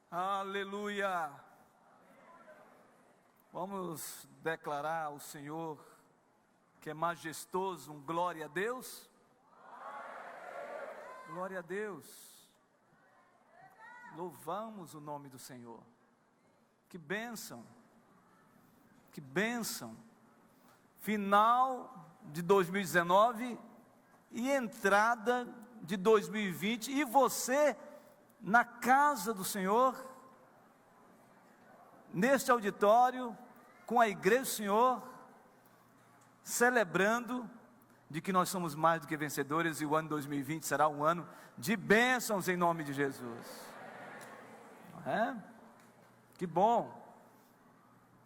Aleluia! Vamos declarar ao Senhor que é majestoso, um glória a Deus? Glória a Deus! Louvamos o nome do Senhor. Que bênção! Que bênção! Final de 2019 e entrada de 2020, e você na casa do Senhor, neste auditório, com a igreja do Senhor, celebrando de que nós somos mais do que vencedores, e o ano 2020 será um ano de bênçãos em nome de Jesus. Não é? Que bom,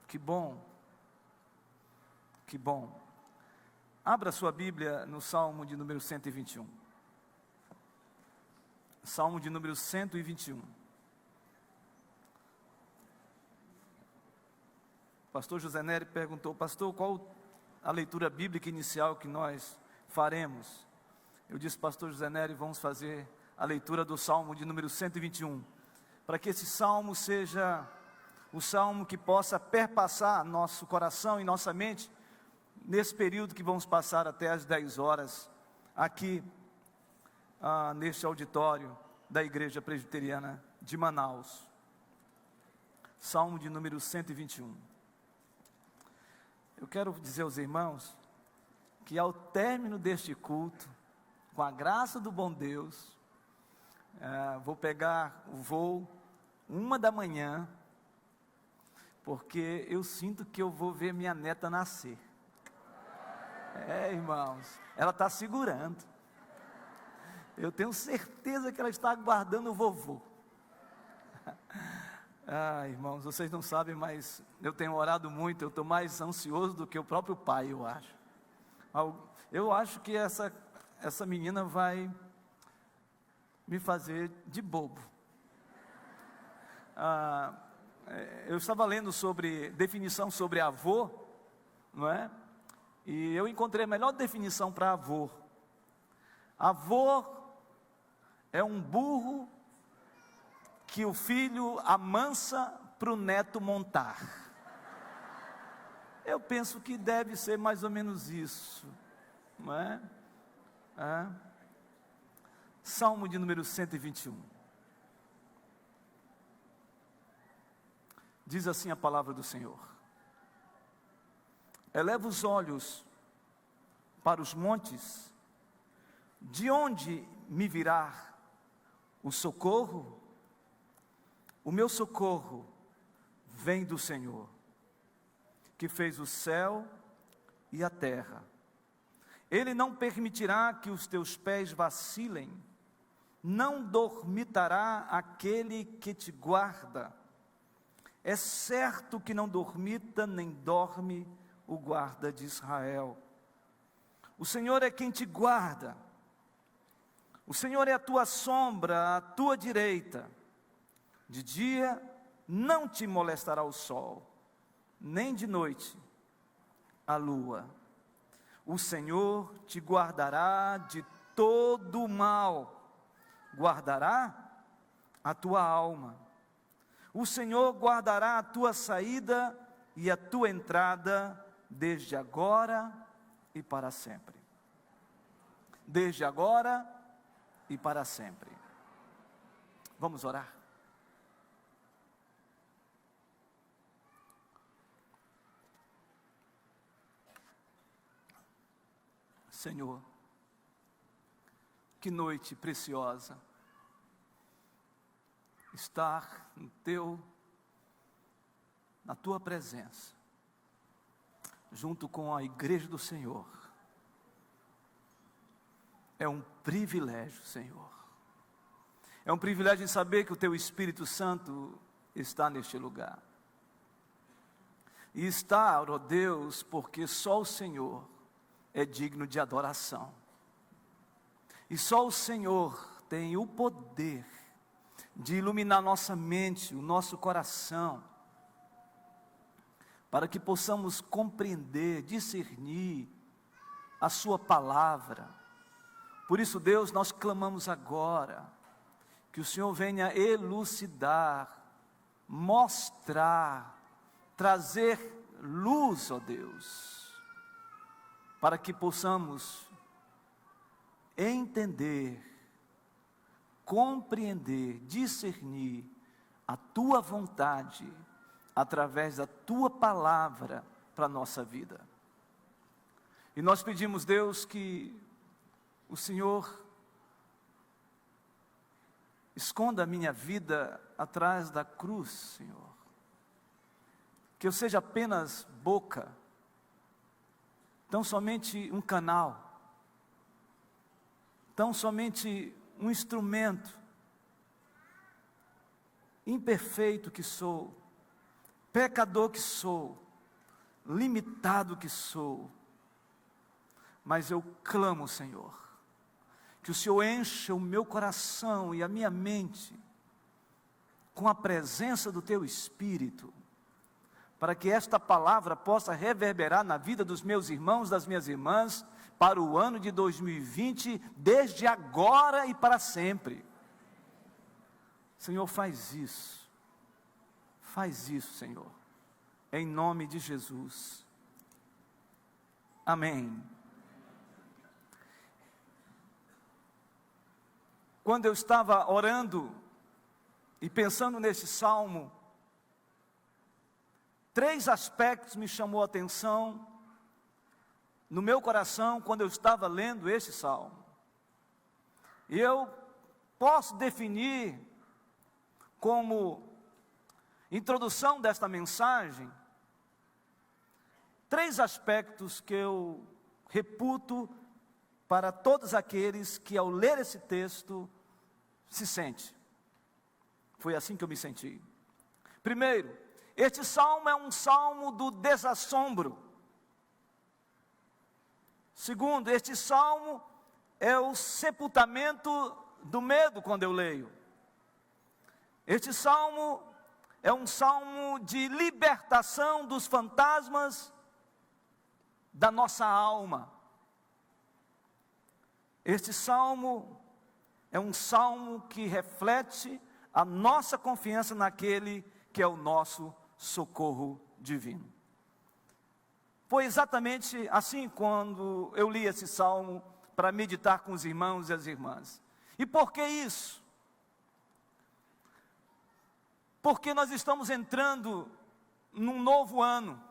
que bom, que bom. Abra sua Bíblia no Salmo de número 121. Salmo de número 121. Pastor José Nery perguntou: pastor, qual a leitura bíblica inicial que nós faremos? Eu disse: pastor José Nery, vamos fazer a leitura do Salmo de número 121, para que esse Salmo seja o Salmo que possa perpassar nosso coração e nossa mente, nesse período que vamos passar até às 10 horas, aqui, neste auditório da Igreja Presbiteriana de Manaus. Salmo de número 121. Eu quero dizer aos irmãos que ao término deste culto, com a graça do bom Deus, vou pegar o voo 1h, porque eu sinto que eu vou ver minha neta nascer. Irmãos, ela está segurando. Eu tenho certeza que ela está aguardando o vovô. Irmãos, vocês não sabem, mas eu tenho orado muito. Eu estou mais ansioso do que o próprio pai, eu acho. Eu acho que essa menina vai me fazer de bobo. Eu estava lendo sobre definição sobre avô, não é? E eu encontrei a melhor definição para avô. Avô é um burro que o filho amansa para o neto montar. Eu penso que deve ser mais ou menos isso, não é? Salmo de número 121. Diz assim a palavra do Senhor: eleva os olhos para os montes, de onde me virá o socorro? O meu socorro vem do Senhor, que fez o céu e a terra. Ele não permitirá que os teus pés vacilem, não dormitará aquele que te guarda. É certo que não dormita nem dorme o guarda de Israel. O Senhor é quem te guarda. O Senhor é a tua sombra à tua direita. De dia não te molestará o sol, nem de noite a lua. O Senhor te guardará de todo o mal, guardará a tua alma. O Senhor guardará a tua saída e a tua entrada, desde agora e para sempre. Desde agora e para sempre. Vamos orar. Senhor, que noite preciosa estar na tua presença, junto com a igreja do Senhor. É um privilégio, Senhor. É um privilégio em saber que o teu Espírito Santo está neste lugar. E está, ó Deus, porque só o Senhor é digno de adoração. E só o Senhor tem o poder de iluminar nossa mente, o nosso coração, para que possamos compreender, discernir a sua palavra. Por isso, Deus, nós clamamos agora que o Senhor venha elucidar mostrar, trazer luz, ó Deus, para que possamos entender, compreender, discernir a Tua vontade através da Tua palavra para a nossa vida. E nós pedimos, Deus, que o Senhor esconda a minha vida atrás da cruz, Senhor. Que eu seja apenas boca, tão somente um canal, tão somente um instrumento, imperfeito que sou, pecador que sou, limitado que sou, mas eu clamo, Senhor, que o Senhor encha o meu coração e a minha mente com a presença do Teu Espírito, para que esta palavra possa reverberar na vida dos meus irmãos, das minhas irmãs, para o ano de 2020, desde agora e para sempre. Senhor, faz isso, Senhor, em nome de Jesus, amém. Quando eu estava orando e pensando nesse salmo, 3 aspectos me chamou a atenção no meu coração quando eu estava lendo esse salmo. E eu posso definir como introdução desta mensagem 3 aspectos que eu reputo para todos aqueles que ao ler esse texto se sente. Foi assim que eu me senti. Primeiro, este salmo é um salmo do desassombro. Segundo, este salmo é o sepultamento do medo quando eu leio. Este salmo é um salmo de libertação dos fantasmas da nossa alma. Este salmo é um salmo que reflete a nossa confiança naquele que é o nosso socorro divino. Foi exatamente assim quando eu li esse salmo para meditar com os irmãos e as irmãs. E por que isso? Porque nós estamos entrando num novo ano.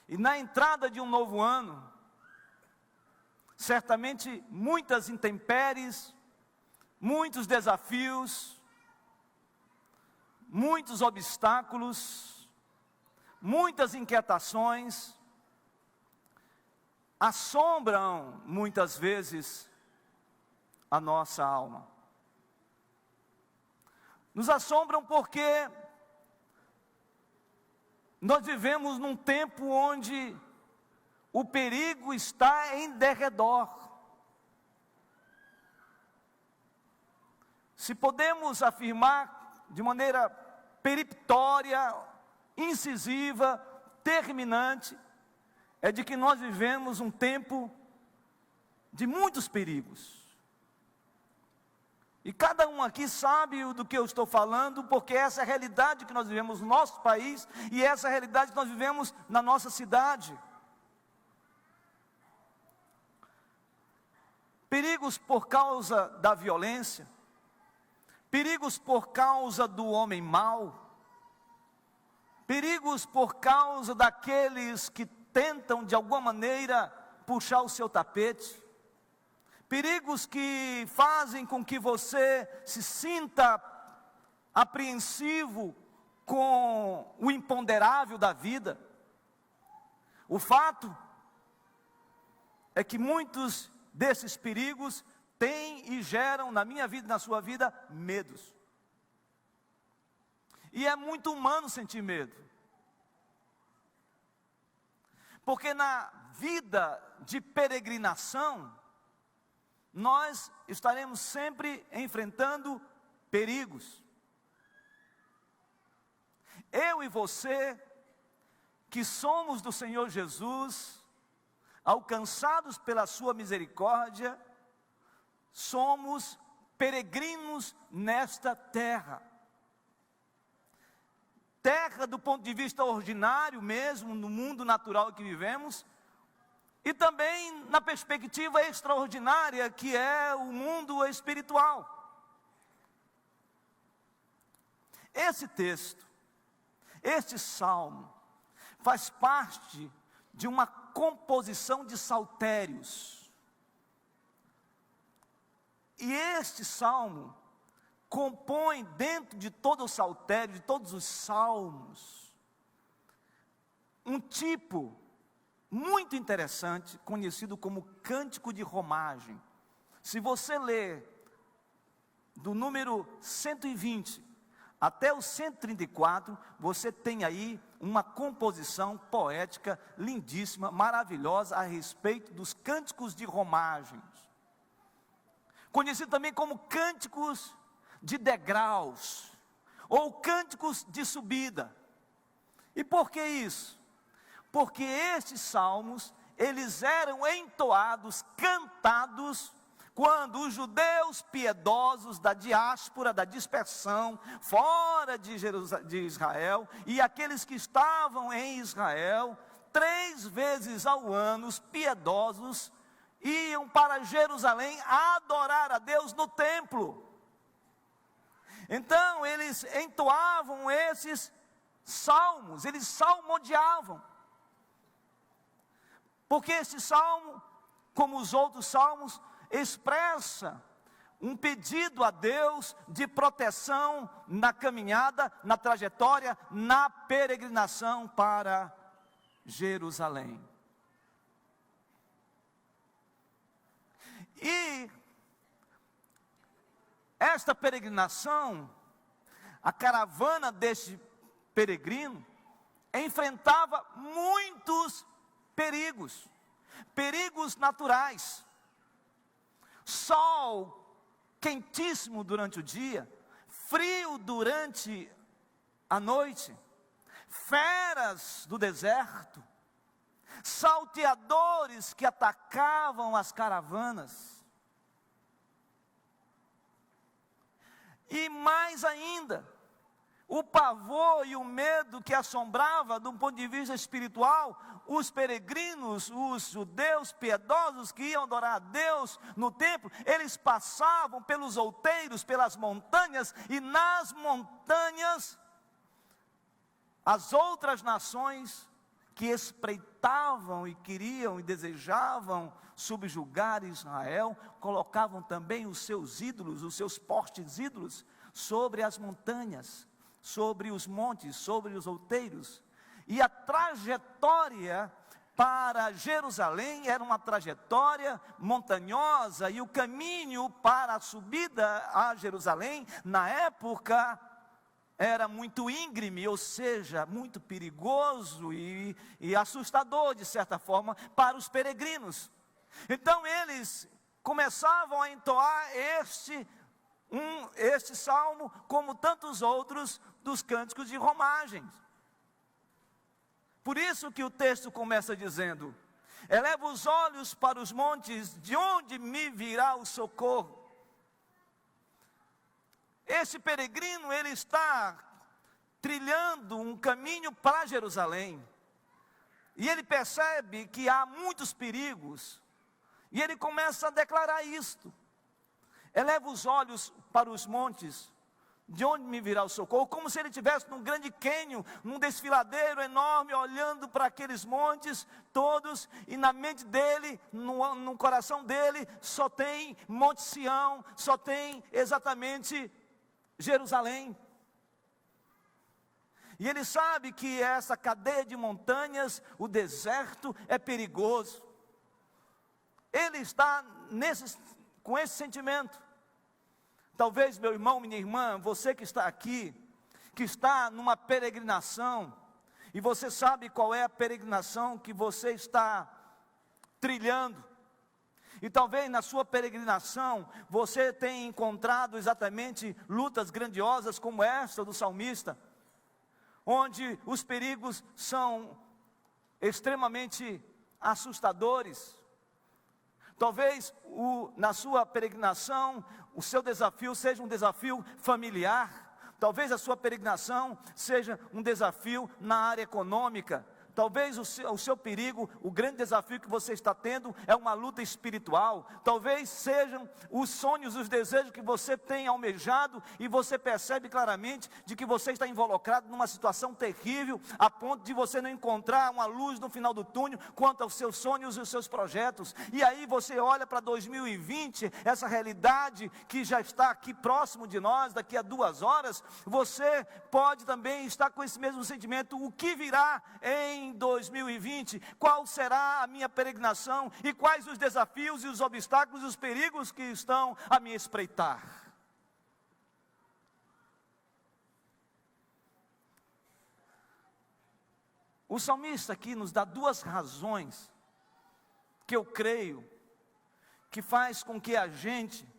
E na entrada de um novo ano, certamente muitas intempéries, muitos desafios, muitos obstáculos, muitas inquietações, assombram muitas vezes a nossa alma. Nos assombram porque nós vivemos num tempo onde o perigo está em derredor. Se podemos afirmar de maneira peremptória, incisiva, terminante, é de que nós vivemos um tempo de muitos perigos. E cada um aqui sabe do que eu estou falando, porque essa é a realidade que nós vivemos no nosso país, e essa é a realidade que nós vivemos na nossa cidade. Perigos por causa da violência, perigos por causa do homem mau, perigos por causa daqueles que tentam de alguma maneira puxar o seu tapete, perigos que fazem com que você se sinta apreensivo com o imponderável da vida. O fato é que muitos desses perigos têm e geram na minha vida e na sua vida medos. E é muito humano sentir medo. Porque na vida de peregrinação, nós estaremos sempre enfrentando perigos. Eu e você, que somos do Senhor Jesus, alcançados pela sua misericórdia, somos peregrinos nesta terra. terra do ponto de vista ordinário mesmo, no mundo natural que vivemos, e também na perspectiva extraordinária que é o mundo espiritual. Esse texto, este salmo, faz parte de uma composição de saltérios. E este salmo compõe dentro de todo o saltério, de todos os salmos, um tipo muito interessante, conhecido como cântico de romagem. Se você ler do número 120 até o 134, você tem aí uma composição poética lindíssima, maravilhosa, a respeito dos cânticos de romagens. Conhecido também como cânticos de degraus, ou cânticos de subida. E por que isso? Porque estes salmos, eles eram entoados, cantados, quando os judeus piedosos da diáspora, da dispersão, fora de Israel, e aqueles que estavam em Israel, 3 vezes ao ano, os piedosos, iam para Jerusalém adorar a Deus no templo. Então eles entoavam esses salmos, eles salmodiavam. Porque esse salmo, como os outros salmos, expressa um pedido a Deus de proteção na caminhada, na trajetória, na peregrinação para Jerusalém. E esta peregrinação, a caravana deste peregrino, enfrentava muitos perigos, perigos naturais. Sol quentíssimo durante o dia, frio durante a noite, feras do deserto, salteadores que atacavam as caravanas. E mais ainda, o pavor e o medo que assombrava, do ponto de vista espiritual, os peregrinos, os judeus piedosos que iam adorar a Deus no templo, eles passavam pelos outeiros, pelas montanhas, e nas montanhas, as outras nações que espreitavam e queriam e desejavam subjugar Israel, colocavam também os seus ídolos, os seus postes ídolos, sobre as montanhas, sobre os montes, sobre os outeiros. E a trajetória para Jerusalém era uma trajetória montanhosa, e o caminho para a subida a Jerusalém, na época, era muito íngreme, ou seja, muito perigoso e assustador, de certa forma, para os peregrinos. Então eles começavam a entoar este salmo, como tantos outros dos cânticos de romagens. Por isso que o texto começa dizendo: eleva os olhos para os montes, de onde me virá o socorro? Esse peregrino, ele está trilhando um caminho para Jerusalém, e ele percebe que há muitos perigos, e ele começa a declarar isto: eleva os olhos para os montes, de onde me virá o socorro? Como se ele estivesse num grande cânion, num desfiladeiro enorme, olhando para aqueles montes todos, e na mente dele, no coração dele, só tem Monte Sião, só tem exatamente Jerusalém. E ele sabe que essa cadeia de montanhas, o deserto, é perigoso. Ele está com esse sentimento. Talvez, meu irmão, minha irmã, você que está aqui, que está numa peregrinação, e você sabe qual é a peregrinação que você está trilhando, e talvez na sua peregrinação, você tenha encontrado exatamente lutas grandiosas como esta do salmista, onde os perigos são extremamente assustadores. Talvez na sua peregrinação, o seu desafio seja um desafio familiar. Talvez a sua peregrinação seja um desafio na área econômica. Talvez o seu perigo, o grande desafio que você está tendo é uma luta espiritual. Talvez sejam os sonhos, os desejos que você tem almejado e você percebe claramente de que você está involucrado numa situação terrível, a ponto de você não encontrar uma luz no final do túnel quanto aos seus sonhos e os seus projetos. E aí você olha para 2020, essa realidade que já está aqui próximo de nós, daqui a 2 horas, você pode também estar com esse mesmo sentimento: o que virá em 2020, qual será a minha peregrinação e quais os desafios e os obstáculos e os perigos que estão a me espreitar. O salmista aqui nos dá 2 razões que eu creio que faz com que a gente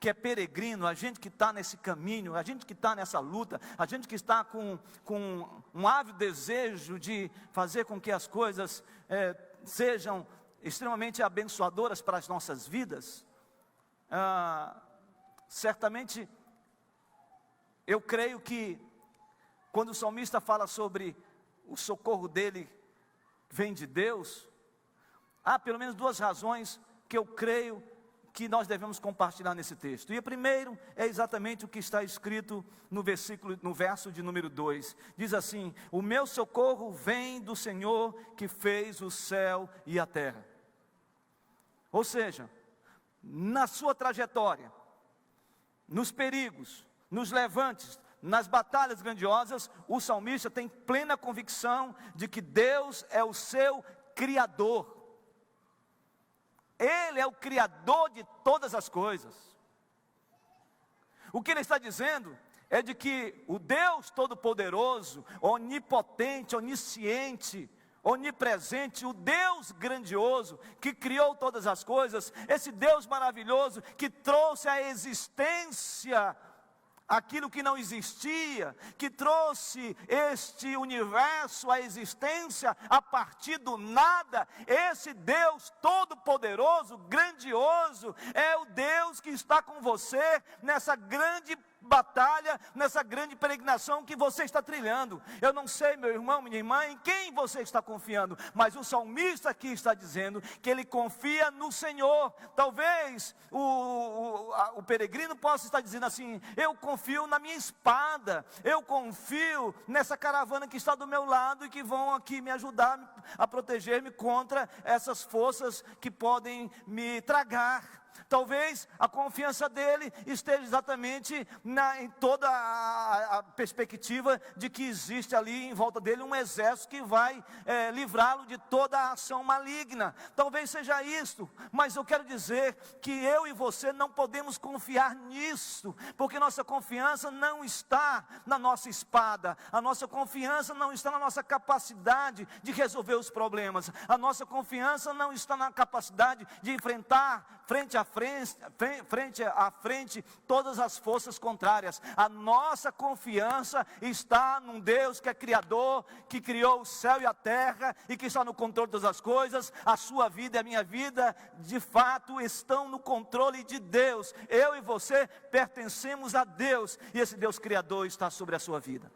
que é peregrino, a gente que está nesse caminho, a gente que está nessa luta, a gente que está com um ávido desejo de fazer com que as coisas sejam extremamente abençoadoras para as nossas vidas, certamente, eu creio que quando o salmista fala sobre o socorro dele vem de Deus, há pelo menos 2 razões que eu creio que nós devemos compartilhar nesse texto. E o primeiro é exatamente o que está escrito no verso de número 2. Diz assim: o meu socorro vem do Senhor que fez o céu e a terra. Ou seja, na sua trajetória, nos perigos, nos levantes, nas batalhas grandiosas, o salmista tem plena convicção de que Deus é o seu Criador. Ele é o Criador de todas as coisas. O que ele está dizendo é de que o Deus Todo-Poderoso, onipotente, onisciente, onipresente, o Deus grandioso, que criou todas as coisas, esse Deus maravilhoso, que trouxe à existência aquilo que não existia, que trouxe este universo à existência a partir do nada, esse Deus todo-poderoso, grandioso, é o Deus que está com você nessa grande batalha, nessa grande peregrinação que você está trilhando. Eu não sei, meu irmão, minha irmã, em quem você está confiando, mas o salmista aqui está dizendo que ele confia no Senhor. Talvez o peregrino possa estar dizendo assim: eu confio na minha espada, eu confio nessa caravana que está do meu lado e que vão aqui me ajudar a proteger-me contra essas forças que podem me tragar. Talvez a confiança dele esteja exatamente em toda a perspectiva de que existe ali em volta dele um exército que vai livrá-lo de toda a ação maligna. Talvez seja isso, mas eu quero dizer que eu e você não podemos confiar nisso, porque nossa confiança não está na nossa espada, a nossa confiança não está na nossa capacidade de resolver os problemas, a nossa confiança não está na capacidade de enfrentar frente a frente todas as forças contrárias. A nossa confiança está num Deus que é Criador, que criou o céu e a terra e que está no controle de todas as coisas. A sua vida e a minha vida de fato estão no controle de Deus. Eu e você pertencemos a Deus e esse Deus Criador está sobre a sua vida.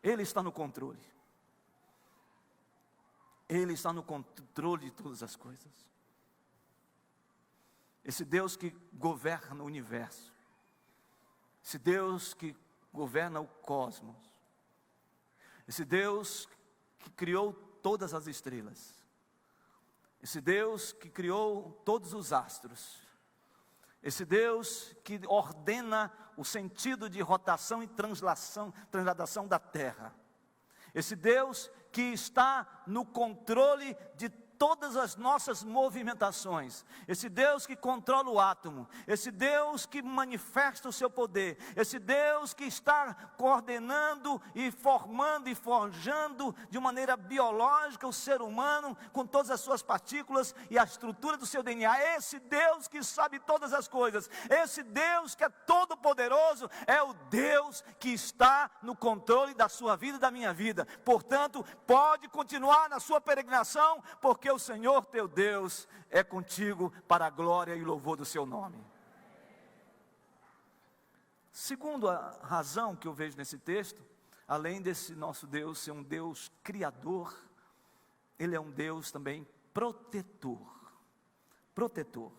Ele está no controle. Ele está no controle de todas as coisas. Esse Deus que governa o universo, esse Deus que governa o cosmos, esse Deus que criou todas as estrelas, esse Deus que criou todos os astros, esse Deus que ordena o sentido de rotação e transladação da terra, esse Deus que está no controle de todas as nossas movimentações, esse Deus que controla o átomo, esse Deus que manifesta o seu poder, esse Deus que está coordenando e formando e forjando de maneira biológica o ser humano, com todas as suas partículas e a estrutura do seu DNA, esse Deus que sabe todas as coisas, esse Deus que é todo poderoso, é o Deus que está no controle da sua vida e da minha vida. Portanto, pode continuar na sua peregrinação, porque o Senhor teu Deus é contigo para a glória e louvor do seu nome. Segunda razão que eu vejo nesse texto, além desse nosso Deus ser um Deus criador, Ele é um Deus também protetor. Protetor.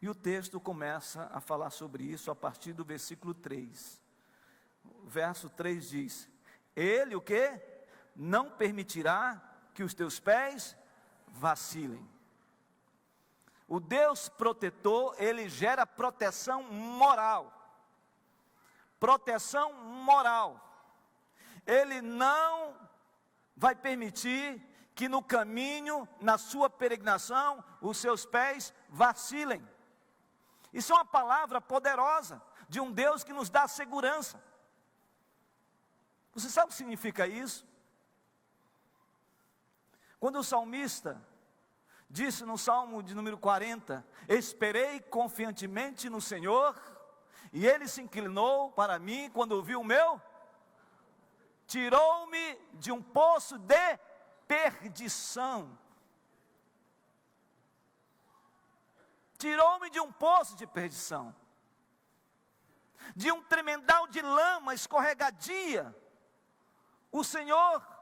E o texto começa a falar sobre isso a partir do versículo 3. O verso 3 diz: Ele o quê? Não permitirá que os teus pés vacilem. O Deus protetor, Ele gera proteção moral. Proteção moral. Ele não vai permitir que no caminho, na sua peregrinação, os seus pés vacilem. Isso é uma palavra poderosa de um Deus que nos dá segurança. Você sabe o que significa isso? Quando o salmista disse no Salmo de número 40, esperei confiantemente no Senhor, e Ele se inclinou para mim quando ouviu o meu, tirou-me de um poço de perdição. Tirou-me de um poço de perdição, de um tremendal de lama escorregadia. O Senhor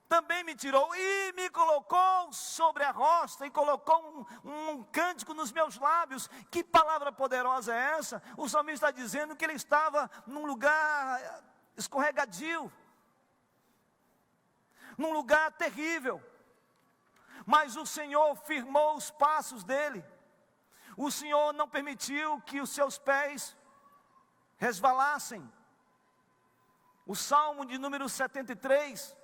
também me tirou e me colocou sobre a rocha, e colocou um cântico nos meus lábios. Que palavra poderosa é essa? O salmista está dizendo que ele estava num lugar escorregadio, num lugar terrível, mas o Senhor firmou os passos dele. O Senhor não permitiu que os seus pés resvalassem. O Salmo de número 73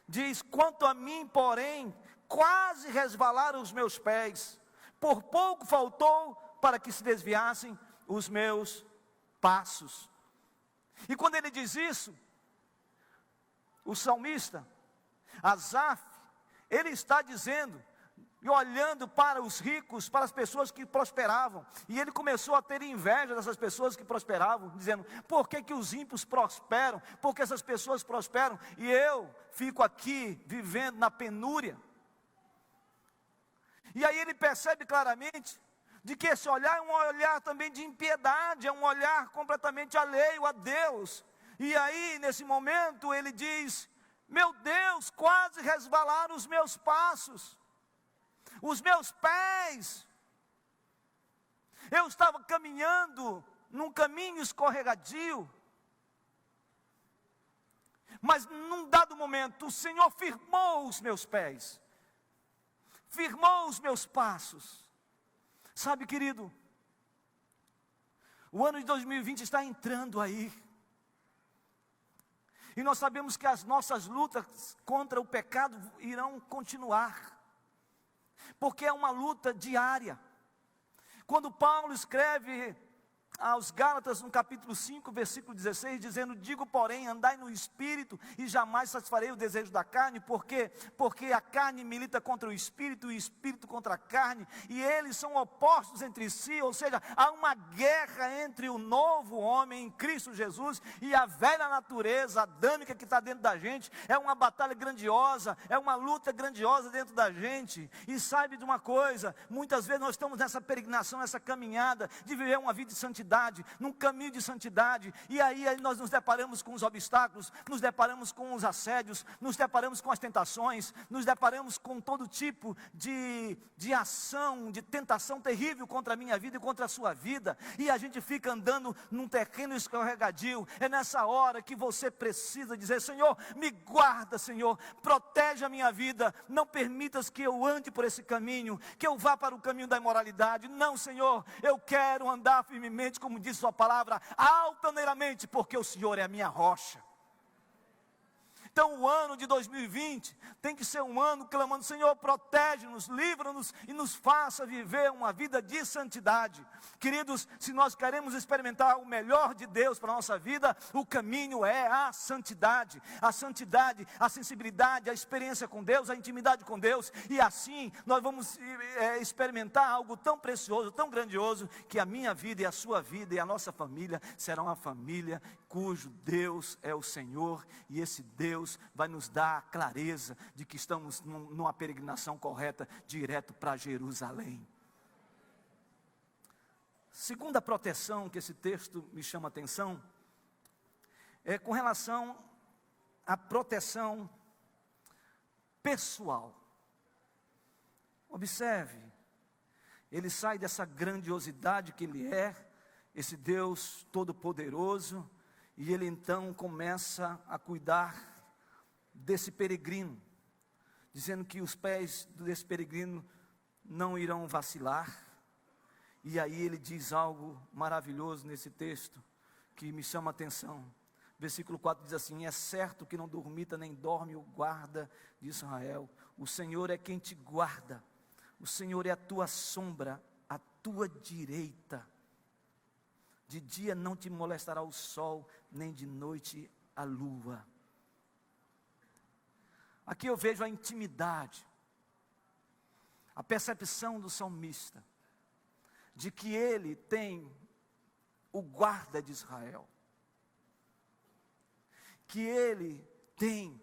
diz: quanto a mim, porém, quase resvalaram os meus pés, por pouco faltou para que se desviassem os meus passos. E quando ele diz isso, o salmista Asaf, ele está dizendo, e olhando para os ricos, para as pessoas que prosperavam, e ele começou a ter inveja dessas pessoas que prosperavam, dizendo: por que que os ímpios prosperam? Por que essas pessoas prosperam e eu fico aqui vivendo na penúria? E aí ele percebe claramente de que esse olhar é um olhar também de impiedade, é um olhar completamente alheio a Deus. E aí nesse momento ele diz: meu Deus, quase resvalaram os meus passos, os meus pés. Eu estava caminhando num caminho escorregadio, mas num dado momento o Senhor firmou os meus pés, firmou os meus passos. Sabe, querido, o ano de 2020 está entrando aí, e nós sabemos que as nossas lutas contra o pecado irão continuar, porque é uma luta diária. Quando Paulo escreve aos Gálatas, no capítulo 5, versículo 16, dizendo: digo, porém, andai no Espírito, e jamais satisfarei o desejo da carne, porque a carne milita contra o Espírito, e o Espírito contra a carne, e eles são opostos entre si. Ou seja, há uma guerra entre o novo homem em Cristo Jesus e a velha natureza adâmica que está dentro da gente. É uma batalha grandiosa, é uma luta grandiosa dentro da gente. E sabe de uma coisa, muitas vezes nós estamos nessa peregrinação, nessa caminhada de viver uma vida de santidade, num caminho de santidade, e aí nós nos deparamos com os obstáculos, nos deparamos com os assédios, nos deparamos com as tentações, nos deparamos com todo tipo de ação, de tentação terrível contra a minha vida e contra a sua vida, e a gente fica andando num terreno escorregadio. É nessa hora que você precisa dizer: Senhor, me guarda, Senhor, protege a minha vida, não permitas que eu ande por esse caminho, que eu vá para o caminho da imoralidade. Não, Senhor, eu quero andar firmemente, como diz sua palavra, altaneiramente, porque o Senhor é a minha rocha. Então o ano de 2020 tem que ser um ano clamando: Senhor, protege-nos, livra-nos e nos faça viver uma vida de santidade. Queridos, se nós queremos experimentar o melhor de Deus para a nossa vida, o caminho é a santidade. A santidade, a sensibilidade, a experiência com Deus, a intimidade com Deus. E assim nós vamos experimentar algo tão precioso, tão grandioso, que a minha vida e a sua vida e a nossa família será uma família cujo Deus é o Senhor, e esse Deus vai nos dar a clareza de que estamos numa peregrinação correta, direto para Jerusalém. segunda proteção que esse texto me chama a atenção é com relação à proteção pessoal. Observe, ele sai dessa grandiosidade que ele é, esse Deus todo-poderoso, e ele então começa a cuidar desse peregrino, dizendo que os pés desse peregrino não irão vacilar. E aí ele diz algo maravilhoso nesse texto, que me chama a atenção. Versículo 4 diz assim: é certo que não dormita nem dorme o guarda de Israel. O Senhor é quem te guarda. O Senhor é a tua sombra, a tua direita. De dia não te molestará o sol, nem de noite a lua. Aqui eu vejo a intimidade, a percepção do salmista, de que ele tem o guarda de Israel. Que ele tem,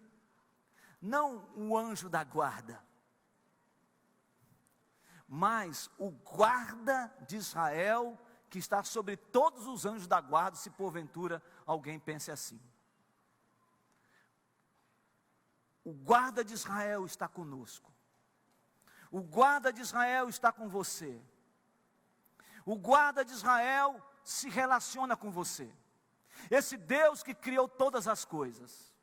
não o anjo da guarda, mas o guarda de Israel, que está sobre todos os anjos da guarda, se porventura alguém pense assim. O guarda de Israel está conosco. O guarda de Israel está com você. O guarda de Israel se relaciona com você. Esse Deus que criou todas as coisas,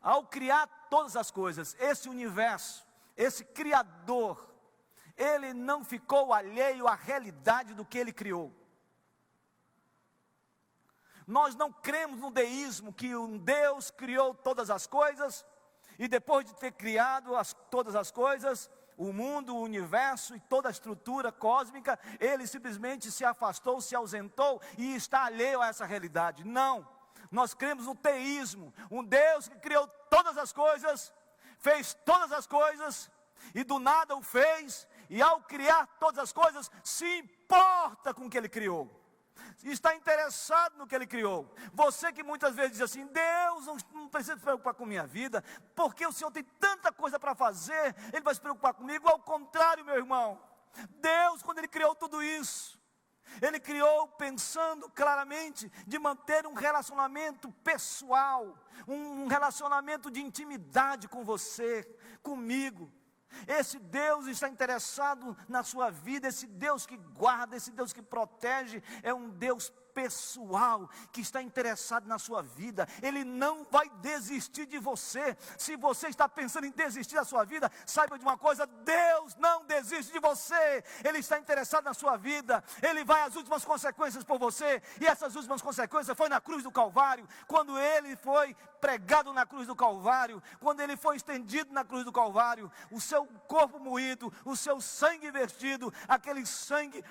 ao criar todas as coisas, esse universo, esse Criador, ele não ficou alheio à realidade do que ele criou. Nós não cremos no deísmo, que um Deus criou todas as coisas, e depois de ter criado todas as coisas, o mundo, o universo e toda a estrutura cósmica, ele simplesmente se afastou, se ausentou e está alheio a essa realidade. Não, nós cremos no teísmo, um Deus que criou todas as coisas, fez todas as coisas, e do nada o fez, e ao criar todas as coisas, se importa com o que ele criou, está interessado no que ele criou. Você que muitas vezes diz assim: Deus não precisa se preocupar com minha vida, porque o Senhor tem tanta coisa para fazer, Ele vai se preocupar comigo. Ao contrário, meu irmão, Deus, quando Ele criou tudo isso, Ele criou pensando claramente de manter um relacionamento pessoal, um relacionamento de intimidade com você, comigo. Esse Deus está interessado na sua vida, esse Deus que guarda, esse Deus que protege, é um Deus pessoal, que está interessado na sua vida. Ele não vai desistir de você. Se você está pensando em desistir da sua vida, saiba de uma coisa: Deus não desiste de você. Ele está interessado na sua vida. Ele vai às últimas consequências por você, e essas últimas consequências foi na cruz do Calvário, quando Ele foi pregado na cruz do Calvário, quando Ele foi estendido na cruz do Calvário, o seu corpo moído, o seu sangue vertido. Aquele sangue,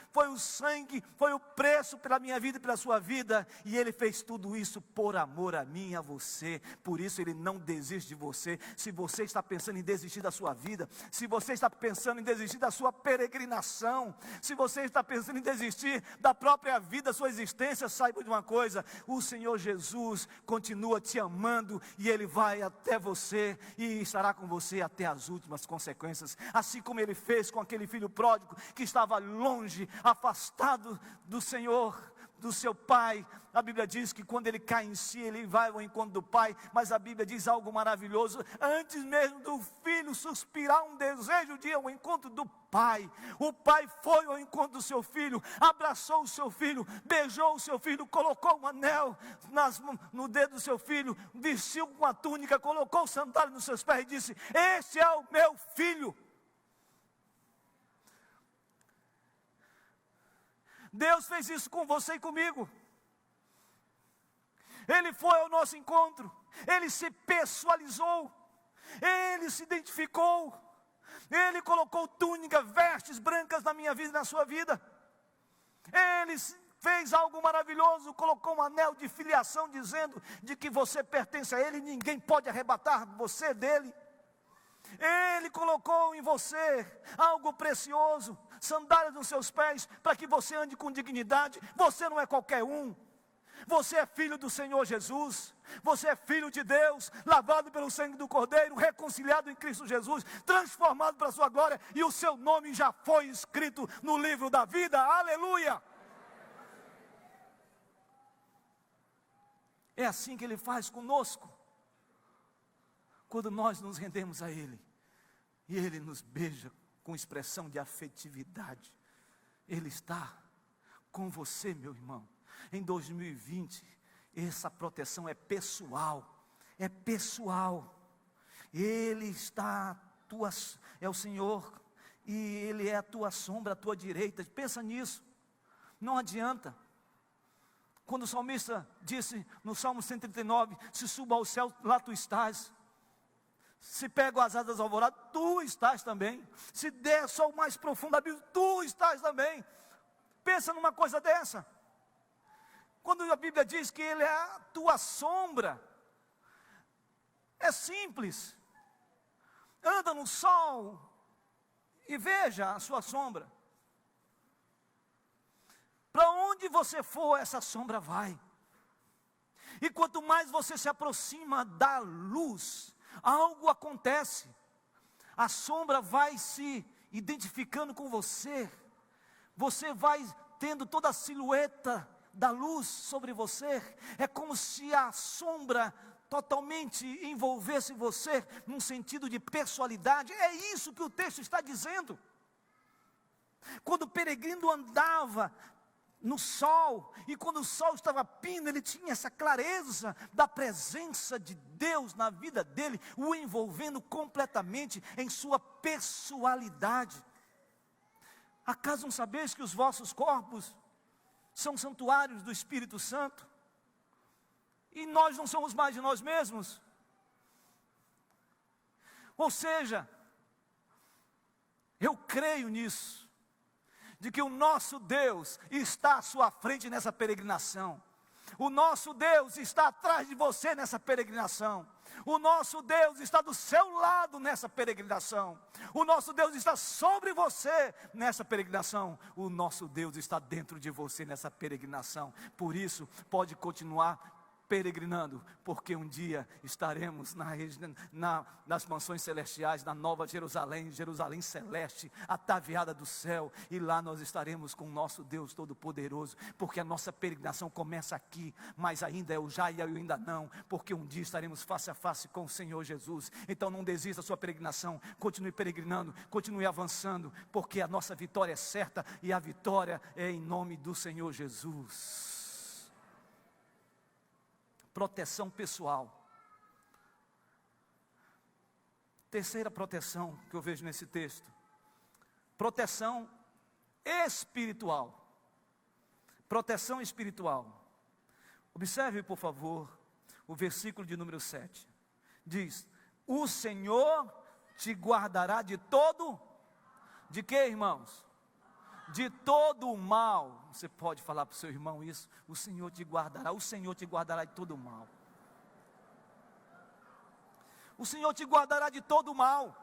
foi o preço pela minha vida e pela sua vida, e Ele fez tudo isso por amor a mim e a você. Por isso Ele não desiste de você. Se você está pensando em desistir da sua vida, se você está pensando em desistir da sua peregrinação, se você está pensando em desistir da própria vida, da sua existência, saiba de uma coisa: o Senhor Jesus continua te amando, e Ele vai até você, e estará com você até as últimas consequências, assim como Ele fez com aquele filho pródigo, que estava longe, afastado do Senhor, do seu pai. A Bíblia diz que quando ele cai em si, ele vai ao encontro do pai. Mas a Bíblia diz algo maravilhoso: antes mesmo do filho suspirar um desejo de ir ao encontro do pai, o pai foi ao encontro do seu filho, abraçou o seu filho, beijou o seu filho, colocou um anel no dedo do seu filho, vestiu com a túnica, colocou sandália nos seus pés e disse: este é o meu filho. Deus fez isso com você e comigo. Ele foi ao nosso encontro, Ele se pessoalizou, Ele se identificou, Ele colocou túnica, vestes brancas na minha vida e na sua vida. Ele fez algo maravilhoso, colocou um anel de filiação, dizendo de que você pertence a Ele e ninguém pode arrebatar você dele. Ele colocou em você algo precioso, sandálias nos seus pés, para que você ande com dignidade. Você não é qualquer um. Você é filho do Senhor Jesus, você é filho de Deus, lavado pelo sangue do Cordeiro, reconciliado em Cristo Jesus, transformado para a sua glória, e o seu nome já foi escrito no livro da vida, aleluia! É assim que Ele faz conosco, quando nós nos rendemos a Ele, e Ele nos beija com expressão de afetividade. Ele está com você, meu irmão. Em 2020, essa proteção é pessoal, é pessoal. Ele está, é o Senhor, e Ele é a tua sombra, a tua direita. Pensa nisso, não adianta. Quando o salmista disse no Salmo 139, se subo ao céu, lá tu estás. Se pego as asas alvoradas, tu estás também. Se der só o mais profundo abismo, tu estás também. Pensa numa coisa dessa. Quando a Bíblia diz que Ele é a tua sombra, é simples. Anda no sol e veja a sua sombra. Para onde você for, essa sombra vai. E quanto mais você se aproxima da luz, algo acontece. A sombra vai se identificando com você. Você vai tendo toda a silhueta da luz sobre você. É como se a sombra totalmente envolvesse você num sentido de pessoalidade. É isso que o texto está dizendo. Quando o peregrino andava no sol, e quando o sol estava pindo, ele tinha essa clareza da presença de Deus na vida dele, o envolvendo completamente em sua pessoalidade. Acaso não sabeis que os vossos corpos são santuários do Espírito Santo? E nós não somos mais de nós mesmos? Ou seja, eu creio nisso, de que o nosso Deus está à sua frente nessa peregrinação. O nosso Deus está atrás de você nessa peregrinação. O nosso Deus está do seu lado nessa peregrinação. O nosso Deus está sobre você nessa peregrinação. O nosso Deus está dentro de você nessa peregrinação. Por isso, pode continuar peregrinando, porque um dia estaremos nas mansões celestiais, na Nova Jerusalém, Jerusalém celeste, ataviada do céu, e lá nós estaremos com o nosso Deus Todo-Poderoso, porque a nossa peregrinação começa aqui, mas ainda é o já e é o ainda não, porque um dia estaremos face a face com o Senhor Jesus. Então não desista da sua peregrinação, continue peregrinando, continue avançando, porque a nossa vitória é certa, e a vitória é em nome do Senhor Jesus. Proteção pessoal. Terceira proteção que eu vejo nesse texto: proteção espiritual. Proteção espiritual. Observe, por favor, o versículo de número 7. Diz: o Senhor te guardará de todo... De quê, irmãos? De todo o mal. Você pode falar para o seu irmão isso? O Senhor te guardará. O Senhor te guardará de todo o mal. O Senhor te guardará de todo o mal.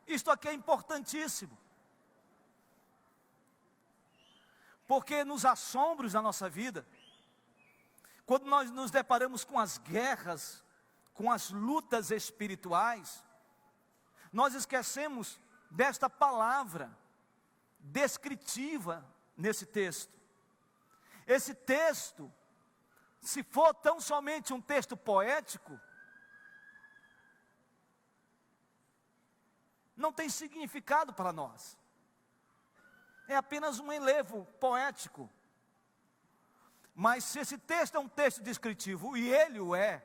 Isto aqui é importantíssimo, porque nos assombros da nossa vida, quando nós nos deparamos com as guerras, com as lutas espirituais, nós esquecemos desta palavra descritiva nesse texto. Esse texto, se for tão somente um texto poético, não tem significado para nós. É apenas um enlevo poético. Mas se esse texto é um texto descritivo, e ele o é,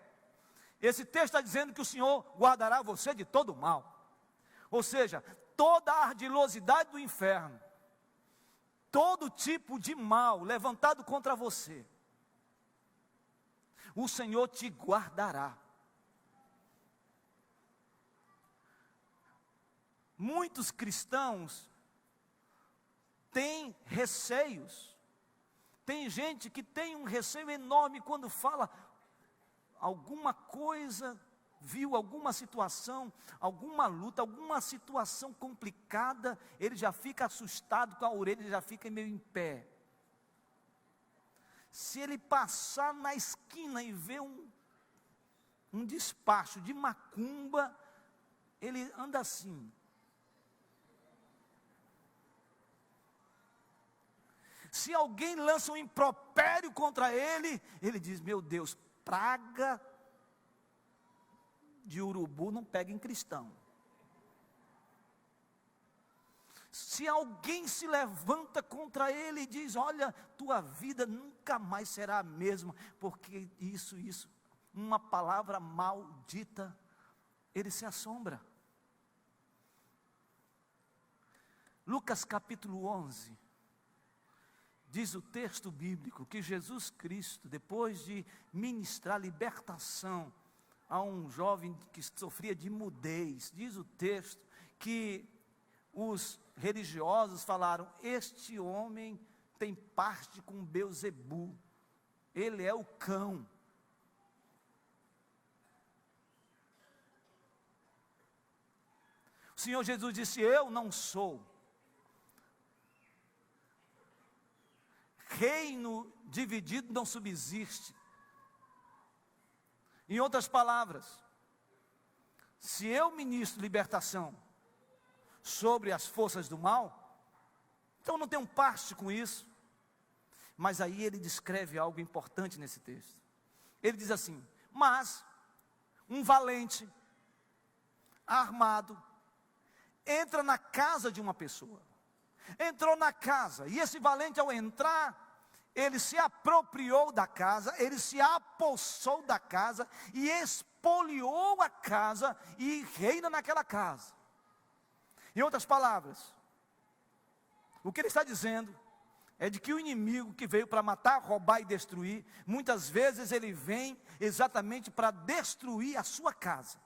esse texto está dizendo que o Senhor guardará você de todo o mal. Ou seja, toda a ardilosidade do inferno, todo tipo de mal levantado contra você, o Senhor te guardará. Muitos cristãos têm receios. Tem gente que tem um receio enorme quando fala alguma coisa, viu alguma situação, alguma luta, alguma situação complicada, ele já fica assustado com a orelha, ele já fica meio em pé. Se ele passar na esquina e ver um despacho de macumba, ele anda assim. Se alguém lança um impropério contra ele, ele diz: meu Deus, praga de urubu não pega em cristão. Se alguém se levanta contra ele e diz: olha, tua vida nunca mais será a mesma, porque isso, uma palavra maldita, ele se assombra. Lucas capítulo 11, diz o texto bíblico que Jesus Cristo, depois de ministrar libertação a um jovem que sofria de mudez, diz o texto que os religiosos falaram: este homem tem parte com Beelzebu, ele é o cão. O Senhor Jesus disse: eu não sou. Reino dividido não subsiste. Em outras palavras, se eu ministro libertação sobre as forças do mal, então não tenho parte com isso. Mas aí ele descreve algo importante nesse texto. Ele diz assim: mas um valente, armado, entra na casa de uma pessoa. Entrou na casa, e esse valente, ao entrar, ele se apropriou da casa, ele se apossou da casa, e expoliou a casa, e reina naquela casa. Em outras palavras, o que ele está dizendo é de que o inimigo que veio para matar, roubar e destruir, muitas vezes ele vem exatamente para destruir a sua casa,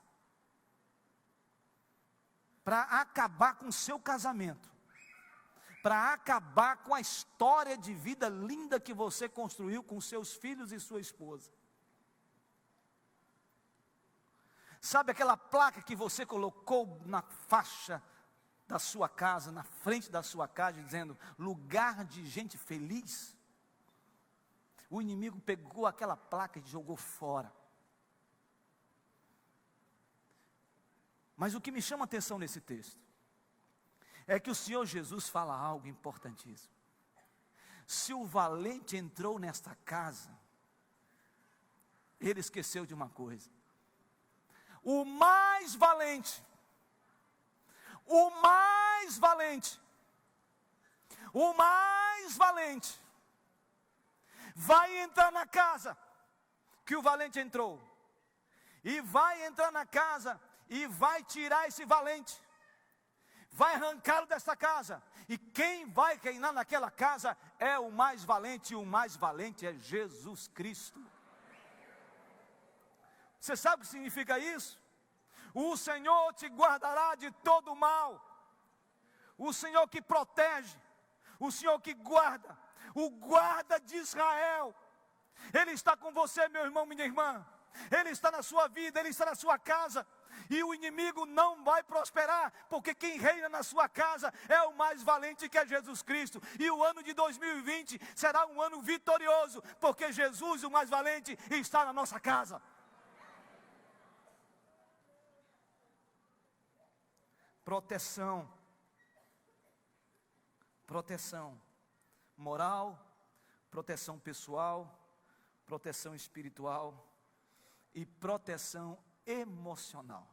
para acabar com o seu casamento, para acabar com a história de vida linda que você construiu com seus filhos e sua esposa. Sabe aquela placa que você colocou na faixa da sua casa, na frente da sua casa, dizendo: lugar de gente feliz? O inimigo pegou aquela placa e jogou fora. Mas o que me chama a atenção nesse texto é que o Senhor Jesus fala algo importantíssimo. Se o valente entrou nesta casa, ele esqueceu de uma coisa: o mais valente, o mais valente, o mais valente, vai entrar na casa que o valente entrou, e vai entrar na casa, e vai tirar esse valente, vai arrancá-lo dessa casa, e quem vai reinar naquela casa é o mais valente, e o mais valente é Jesus Cristo. Você sabe o que significa isso? O Senhor te guardará de todo mal, o Senhor que protege, o Senhor que guarda, o guarda de Israel, Ele está com você, meu irmão, minha irmã, Ele está na sua vida, Ele está na sua casa, e o inimigo não vai prosperar, porque quem reina na sua casa é o mais valente, que é Jesus Cristo. E o ano de 2020 será um ano vitorioso, porque Jesus, o mais valente, está na nossa casa. Proteção, proteção moral, proteção pessoal, proteção espiritual e proteção emocional.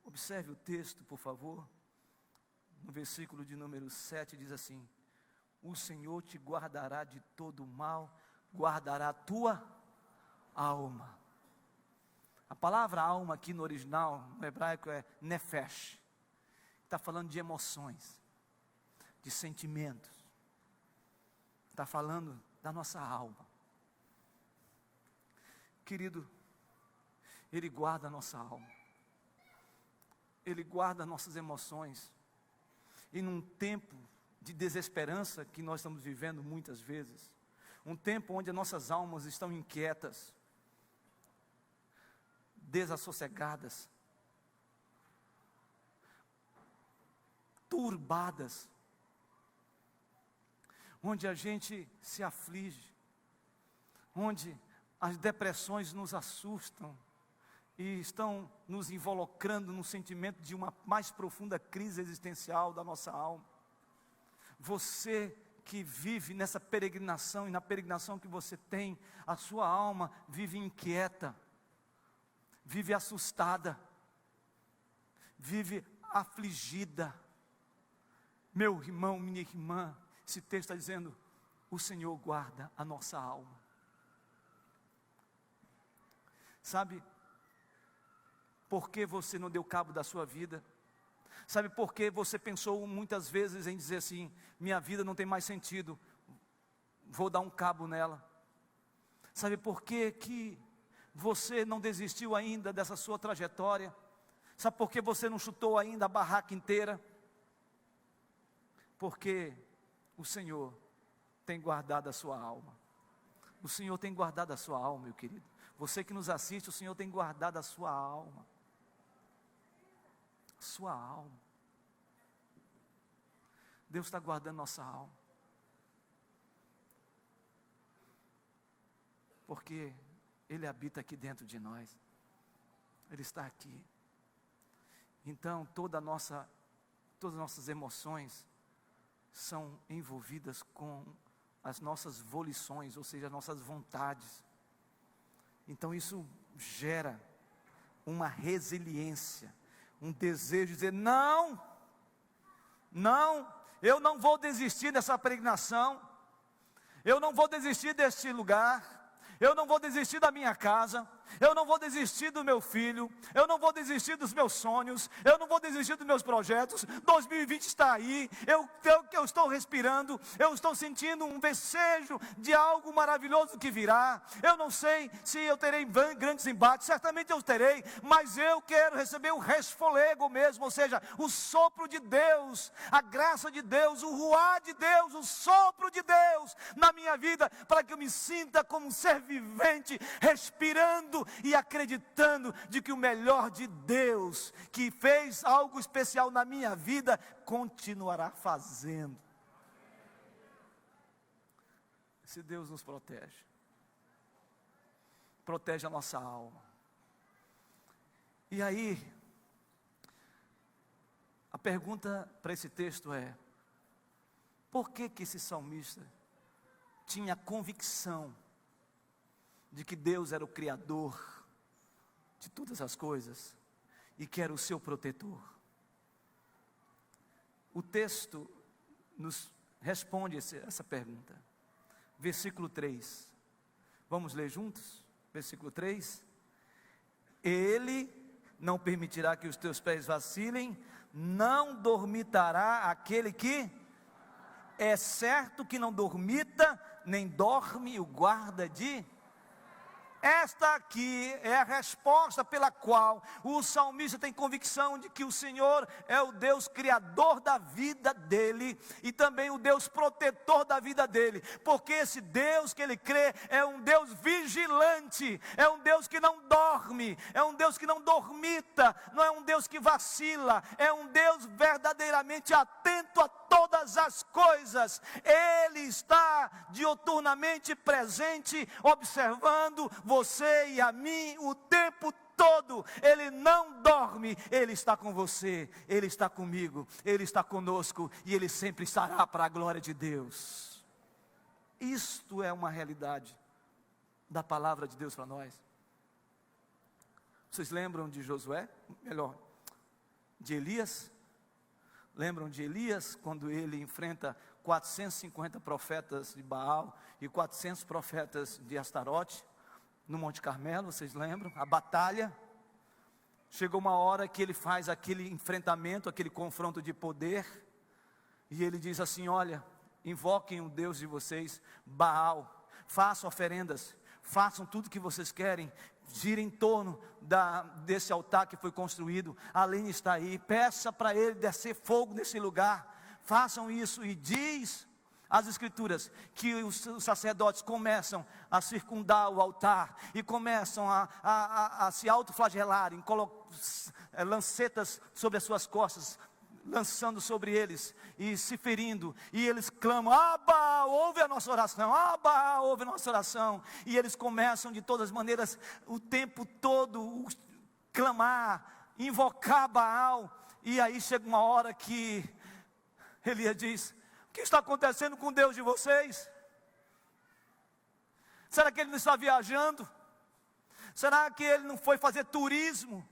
Observe o texto, por favor. No versículo de número 7 diz assim: o Senhor te guardará de todo mal, guardará a tua alma. A palavra alma aqui no original, no hebraico, é nefesh. Está falando de emoções, de sentimentos. Está falando da nossa alma. Querido, Ele guarda a nossa alma, Ele guarda nossas emoções. E num tempo de desesperança que nós estamos vivendo muitas vezes, um tempo onde as nossas almas estão inquietas, desassossegadas, turbadas, onde a gente se aflige, onde as depressões nos assustam e estão nos involucrando no sentimento de uma mais profunda crise existencial da nossa alma. Você que vive nessa peregrinação, e na peregrinação que você tem, a sua alma vive inquieta, vive assustada, vive afligida. Meu irmão, minha irmã, esse texto está dizendo: o Senhor guarda a nossa alma. Sabe por que você não deu cabo da sua vida? Sabe por que você pensou muitas vezes em dizer assim: minha vida não tem mais sentido, vou dar um cabo nela? Sabe por que você não desistiu ainda dessa sua trajetória? Sabe por que você não chutou ainda a barraca inteira? Porque o Senhor tem guardado a sua alma. O Senhor tem guardado a sua alma, meu querido. Você que nos assiste, o Senhor tem guardado a sua alma. Sua alma. Deus está guardando nossa alma. Porque Ele habita aqui dentro de nós. Ele está aqui. Então todas as nossas emoções são envolvidas com as nossas volições, ou seja, as nossas vontades. Então isso gera uma resiliência, um desejo de dizer: não, eu não vou desistir dessa peregrinação, eu não vou desistir deste lugar, eu não vou desistir da minha casa, eu não vou desistir do meu filho, eu não vou desistir dos meus sonhos, eu não vou desistir dos meus projetos. 2020 está aí, eu estou respirando, eu estou sentindo um desejo de algo maravilhoso que virá. Eu não sei se eu terei grandes embates, certamente eu terei, mas eu quero receber o resfolego mesmo, ou seja, o sopro de Deus, a graça de Deus, o ruar de Deus, o sopro de Deus na minha vida, para que eu me sinta como um ser vivente, respirando e acreditando de que o melhor de Deus, que fez algo especial na minha vida, continuará fazendo. Se Deus nos protege a nossa alma. E aí, a pergunta para esse texto é: por que esse salmista tinha convicção de que Deus era o Criador de todas as coisas e que era o seu protetor? O texto nos responde essa pergunta. Versículo 3, vamos ler juntos? Versículo 3: Ele não permitirá que os teus pés vacilem, não dormitará aquele que... É certo que não dormita, nem dorme o guarda de... Esta aqui é a resposta pela qual o salmista tem convicção de que o Senhor é o Deus criador da vida dele e também o Deus protetor da vida dele, porque esse Deus que ele crê é um Deus vigilante, é um Deus que não dorme, é um Deus que não dormita, não é um Deus que vacila, é um Deus verdadeiramente atento a todas as coisas. Ele está diuturnamente presente, observando você e a mim o tempo todo. Ele não dorme, Ele está com você, Ele está comigo, Ele está conosco e Ele sempre estará para a glória de Deus. Isto é uma realidade da palavra de Deus para nós. Vocês lembram de Josué? Melhor, de Elias? Lembram de Elias, quando ele enfrenta 450 profetas de Baal e 400 profetas de Astarote, no Monte Carmelo? Vocês lembram? A batalha. Chegou uma hora que ele faz aquele enfrentamento, aquele confronto de poder, e ele diz assim: olha, invoquem o Deus de vocês, Baal, façam oferendas, façam tudo o que vocês querem, gira em torno desse altar que foi construído, além está aí, peça para ele descer fogo nesse lugar, façam isso. E diz as Escrituras que os sacerdotes começam a circundar o altar e começam a se autoflagelarem, lancetas sobre as suas costas, lançando sobre eles e se ferindo, e eles clamam: Abba, ouve a nossa oração, Abba, ouve a nossa oração. E eles começam de todas as maneiras, o tempo todo, clamar, invocar Baal. E aí chega uma hora que Elias diz: o que está acontecendo com o Deus de vocês? Será que ele não está viajando? Será que ele não foi fazer turismo?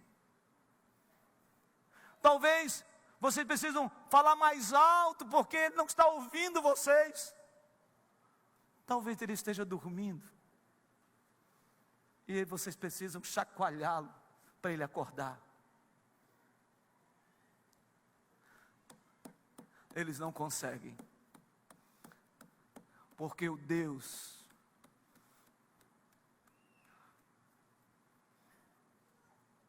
Talvez vocês precisam falar mais alto, porque ele não está ouvindo vocês. Talvez ele esteja dormindo, e vocês precisam chacoalhá-lo para ele acordar. Eles não conseguem, porque o Deus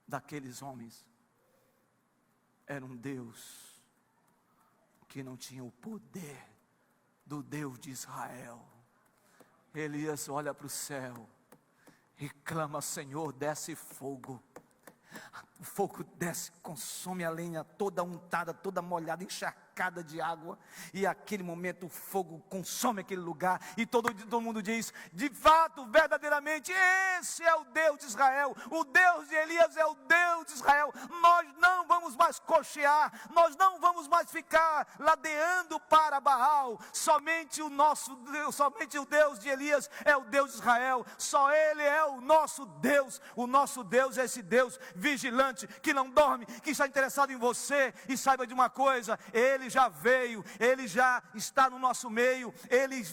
daqueles homens era um Deus que não tinha o poder do Deus de Israel. Elias olha para o céu e clama: Senhor, desce fogo. O fogo desce, consome a lenha toda untada, toda molhada, encharcada de água. E aquele momento o fogo consome aquele lugar. E todo mundo diz: de fato, verdadeiramente, esse é o Deus de Israel. O Deus de Elias é o Deus de Israel. Nós não vamos mais cochear, nós não vamos mais ficar ladeando para Baal. Somente o nosso Deus, somente o Deus de Elias é o Deus de Israel. Só Ele é o nosso Deus. O nosso Deus é esse Deus vigilante, que não dorme, que está interessado em você. E saiba de uma coisa: Ele já veio, Ele já está no nosso meio, Ele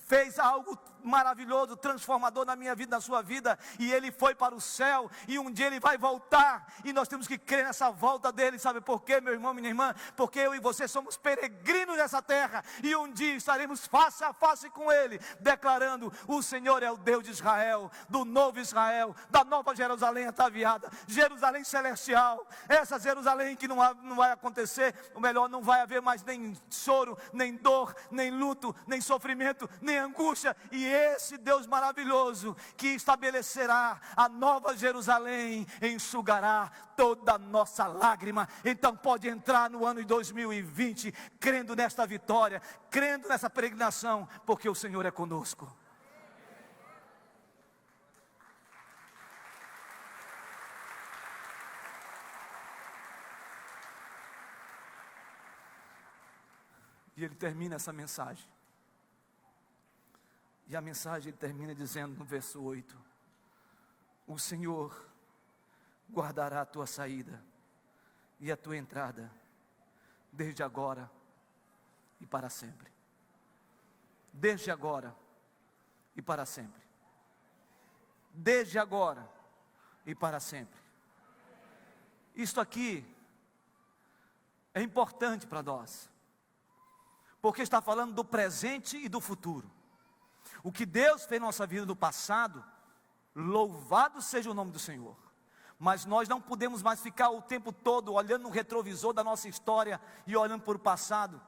fez algo maravilhoso, transformador na minha vida, na sua vida, e Ele foi para o céu, e um dia Ele vai voltar, e nós temos que crer nessa volta dEle. Sabe por quê, meu irmão, minha irmã? Porque eu e você somos peregrinos nessa terra, e um dia estaremos face a face com Ele, declarando: o Senhor é o Deus de Israel, do novo Israel, da nova Jerusalém ataviada, Jerusalém celestial, essa Jerusalém que não vai acontecer, ou melhor, não vai haver mais nem choro, nem dor, nem luto, nem sofrimento, nem angústia. E esse Deus maravilhoso que estabelecerá a nova Jerusalém enxugará toda a nossa lágrima. Então pode entrar no ano de 2020 crendo nesta vitória, crendo nessa peregrinação, porque o Senhor é conosco. E ele termina essa mensagem. E a mensagem termina dizendo no verso 8: o Senhor guardará a tua saída e a tua entrada, desde agora e para sempre. Desde agora e para sempre. Desde agora e para sempre. Isto aqui é importante para nós, porque está falando do presente e do futuro. O que Deus fez na nossa vida no passado, louvado seja o nome do Senhor. Mas nós não podemos mais ficar o tempo todo olhando no retrovisor da nossa história e olhando para o passado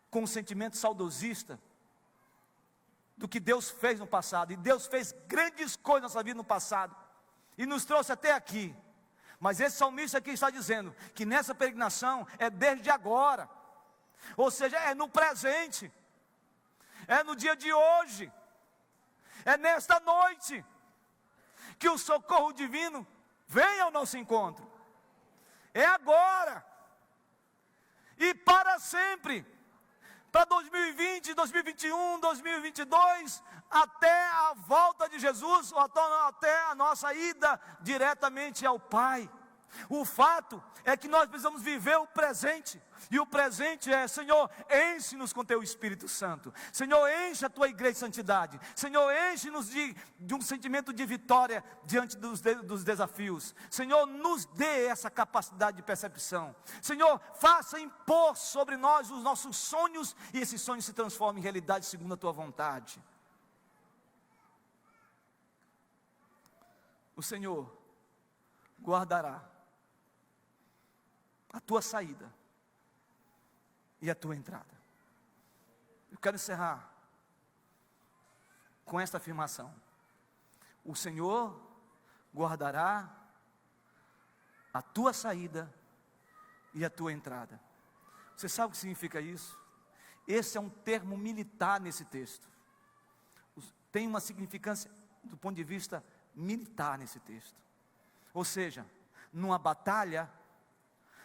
com um sentimento saudosista do que Deus fez no passado. E Deus fez grandes coisas na nossa vida no passado e nos trouxe até aqui. Mas esse salmista aqui está dizendo que nessa peregrinação é desde agora, ou seja, é no presente, é no dia de hoje, é nesta noite que o socorro divino vem ao nosso encontro. É agora e para sempre, para 2020, 2021, 2022, até a volta de Jesus, ou até a nossa ida diretamente ao Pai. O fato é que nós precisamos viver o presente. E o presente é: Senhor, enche-nos com Teu Espírito Santo. Senhor, enche a Tua igreja de santidade. Senhor, enche-nos de um sentimento de vitória diante dos desafios. Senhor, nos dê essa capacidade de percepção. Senhor, faça impor sobre nós os nossos sonhos, e esses sonhos se transformem em realidade segundo a Tua vontade. O Senhor guardará a tua saída e a tua entrada. Eu quero encerrar com esta afirmação: o Senhor guardará a tua saída e a tua entrada. Você sabe o que significa isso? Esse é um termo militar nesse texto. Tem uma significância do ponto de vista militar nesse texto. Ou seja, numa batalha,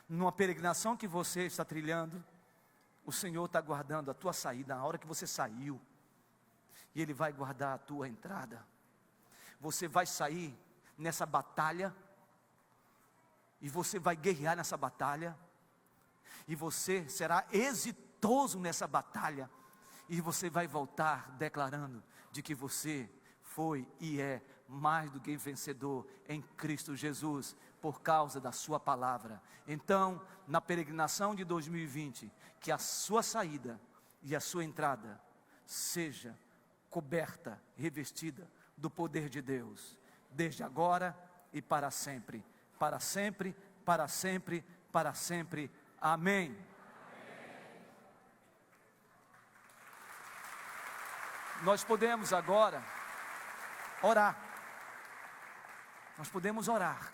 numa peregrinação que você está trilhando, o Senhor está guardando a tua saída, na hora que você saiu, e Ele vai guardar a tua entrada. Você vai sair nessa batalha, e você vai guerrear nessa batalha, e você será exitoso nessa batalha, e você vai voltar declarando de que você foi e é mais do que vencedor em Cristo Jesus, por causa da sua palavra. Então, na peregrinação de 2020, que a sua saída e a sua entrada seja coberta, revestida do poder de Deus, desde agora e para sempre, para sempre, para sempre, para sempre. Amém. Nós podemos agora orar. Nós podemos orar.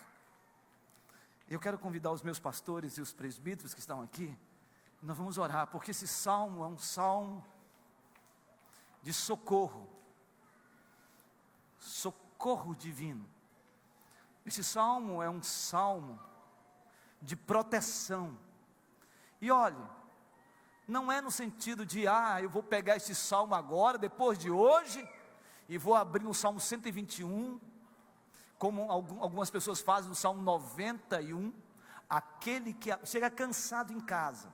Eu quero convidar os meus pastores e os presbíteros que estão aqui. Nós vamos orar, porque esse salmo é um salmo de socorro. Socorro divino. Esse salmo é um salmo de proteção. E olhe, não é no sentido de, eu vou pegar esse salmo agora, depois de hoje, e vou abrir no salmo 121, como algumas pessoas fazem no salmo 91, aquele que chega cansado em casa,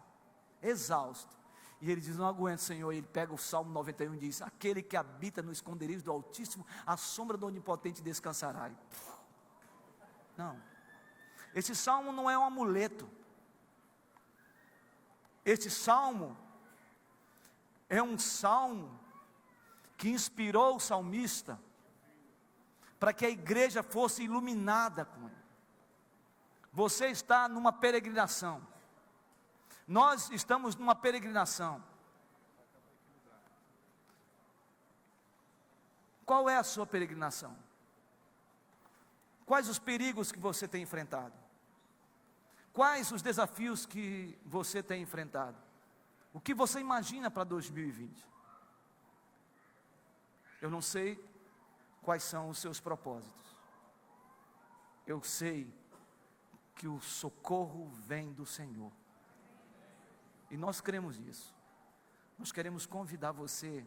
exausto, e ele diz, não aguento, Senhor, e ele pega o salmo 91 e diz, aquele que habita no esconderijo do Altíssimo, a sombra do Onipotente descansará. Não, esse salmo não é um amuleto. Este salmo é um salmo que inspirou o salmista para que a igreja fosse iluminada com ele. Você está numa peregrinação. Nós estamos numa peregrinação. Qual é a sua peregrinação? Quais os perigos que você tem enfrentado? Quais os desafios que você tem enfrentado? O que você imagina para 2020? Eu não sei quais são os seus propósitos. Eu sei que o socorro vem do Senhor. E nós cremos nisso. Nós queremos convidar você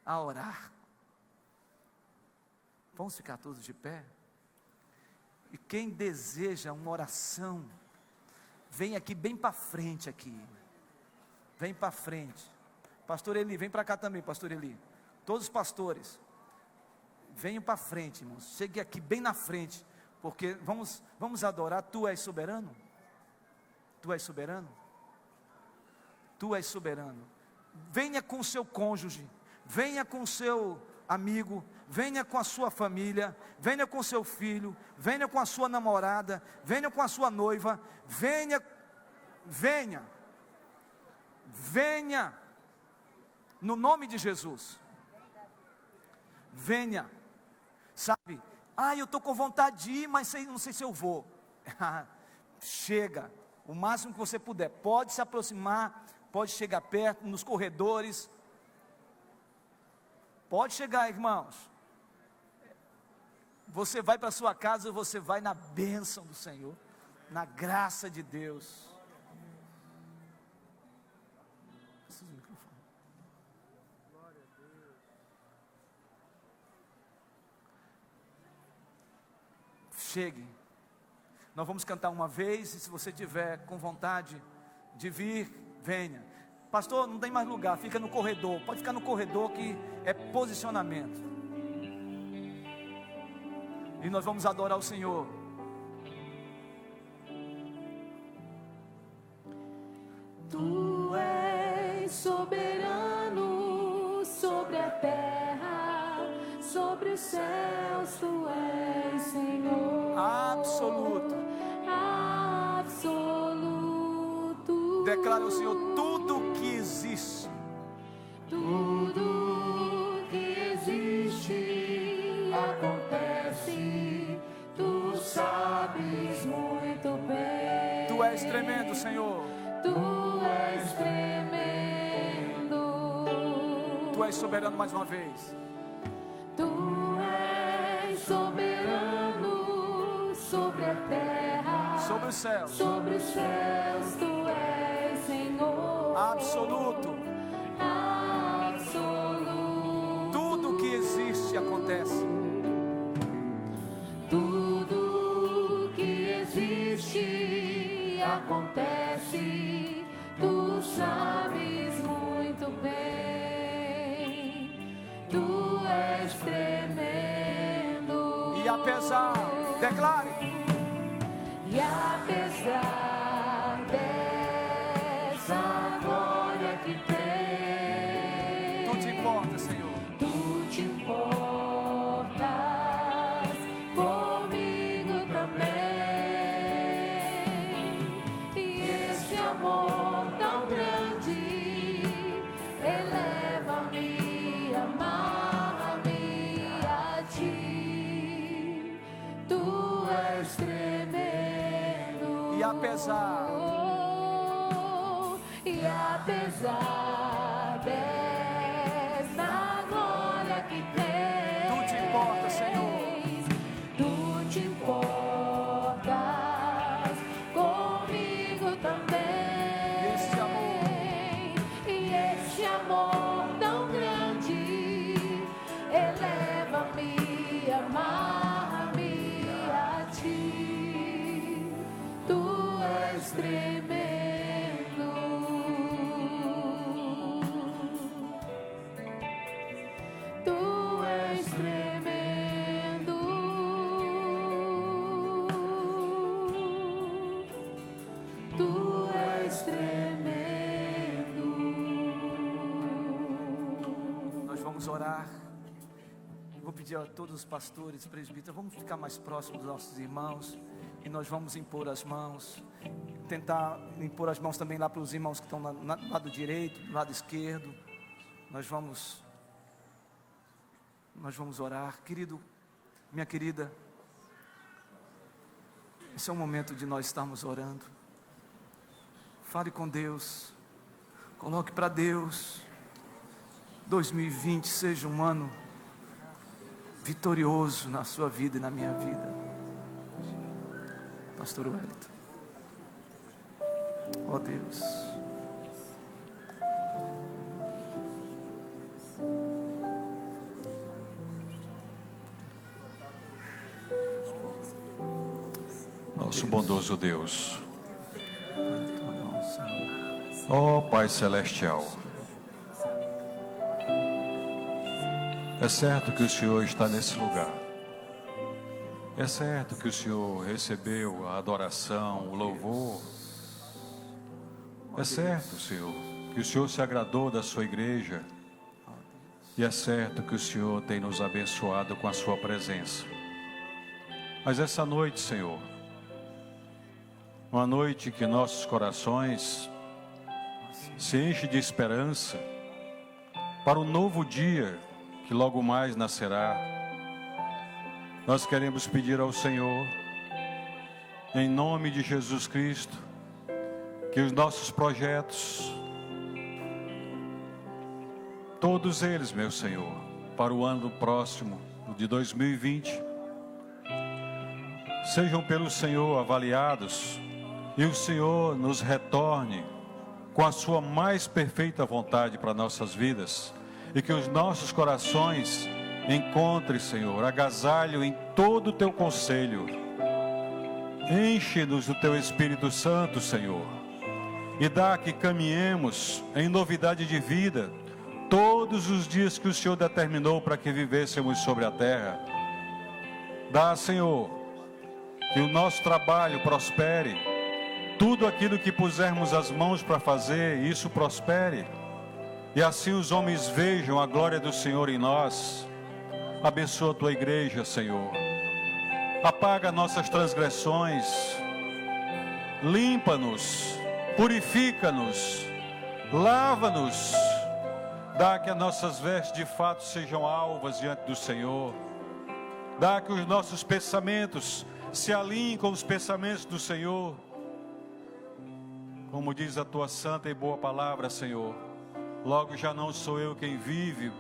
a orar. Vamos ficar todos de pé? E quem deseja uma oração, vem aqui bem para frente aqui. Vem para frente. Pastor Eli, vem para cá também, Pastor Eli. Todos os pastores, venham para frente, irmãos. Chegue aqui bem na frente, porque vamos adorar. Tu és soberano? Tu és soberano? Tu és soberano. Venha com o seu cônjuge, venha com o seu amigo, venha com a sua família, venha com seu filho, venha com a sua namorada, venha com a sua noiva, venha, no nome de Jesus, venha, sabe, eu estou com vontade de ir, mas não sei se eu vou, chega, o máximo que você puder, pode se aproximar, pode chegar perto, nos corredores, pode chegar, irmãos. Você vai para sua casa, você vai na bênção do Senhor, na graça de Deus. Chegue. Nós vamos cantar uma vez, e se você tiver com vontade de vir, venha. Pastor, não tem mais lugar, fica no corredor. Pode ficar no corredor, que é posicionamento. E nós vamos adorar o Senhor. Tu és soberano sobre a terra, sobre os céus. Tu és Senhor Absoluto. absoluto. Declara o Senhor, tudo que existe, Tudo que existe acontece, tu sabes muito bem. Tu és tremendo, Senhor. Tu és tremendo. Tu és soberano mais uma vez. Tu és soberano sobre a terra, Sobre os céus. sobre os céus. Tu és Senhor Absoluto. absoluto. Tudo que existe acontece. Tudo que existe acontece. Tu sabes muito bem. Tu és tremendo. E apesar, declare. E apesar dessa glória que tem, Não te importa, Senhor. tu te importas comigo também. E esse amor tão grande eleva-me, amarra-me a ti. Tu és tremendo. E apesar, E apesar dessa glória que tens, tu te importa, Senhor. tu te importas comigo também. E esse amor, E esse amor tão grande eleva-me, amarra-me a ti. Tu és tremendo. Tu és tremendo. Tu és tremendo. nós vamos orar. Vou pedir a todos os pastores, presbíteros, vamos ficar mais próximos dos nossos irmãos. E nós vamos impor as mãos. Tentar impor as mãos também lá para os irmãos que estão do lado direito, do lado esquerdo. Nós vamos orar. Querido, minha querida, esse é o momento de nós estarmos orando. Fale com Deus. Coloque para Deus. 2020 seja um ano vitorioso na sua vida e na minha vida. Pastor Wellington. Ó Deus. Nosso bondoso Deus, ó Pai Celestial, é certo que o Senhor está nesse lugar, é certo que o Senhor recebeu a adoração, o louvor, é certo, Senhor, que o Senhor se agradou da sua igreja, e é certo que o Senhor tem nos abençoado com a sua presença. Mas essa noite, Senhor, uma noite que nossos corações se enchem de esperança para o novo dia que logo mais nascerá. Nós queremos pedir ao Senhor, em nome de Jesus Cristo, que os nossos projetos, todos eles, meu Senhor, para o ano próximo, de 2020, sejam pelo Senhor avaliados e o Senhor nos retorne com a sua mais perfeita vontade para nossas vidas, e que os nossos corações encontrem, Senhor, agasalho em todo o teu conselho. Enche-nos do teu Espírito Santo, Senhor, e dá que caminhemos em novidade de vida todos os dias que o Senhor determinou para que vivêssemos sobre a terra. Dá, Senhor, que o nosso trabalho prospere, tudo aquilo que pusermos as mãos para fazer, isso prospere, e assim os homens vejam a glória do Senhor em nós. Abençoa a tua igreja, Senhor, apaga nossas transgressões, limpa-nos, purifica-nos, lava-nos, dá que as nossas vestes de fato sejam alvas diante do Senhor, dá que os nossos pensamentos se alinhem com os pensamentos do Senhor. como diz a tua santa e boa palavra, Senhor, logo já não sou eu quem vive,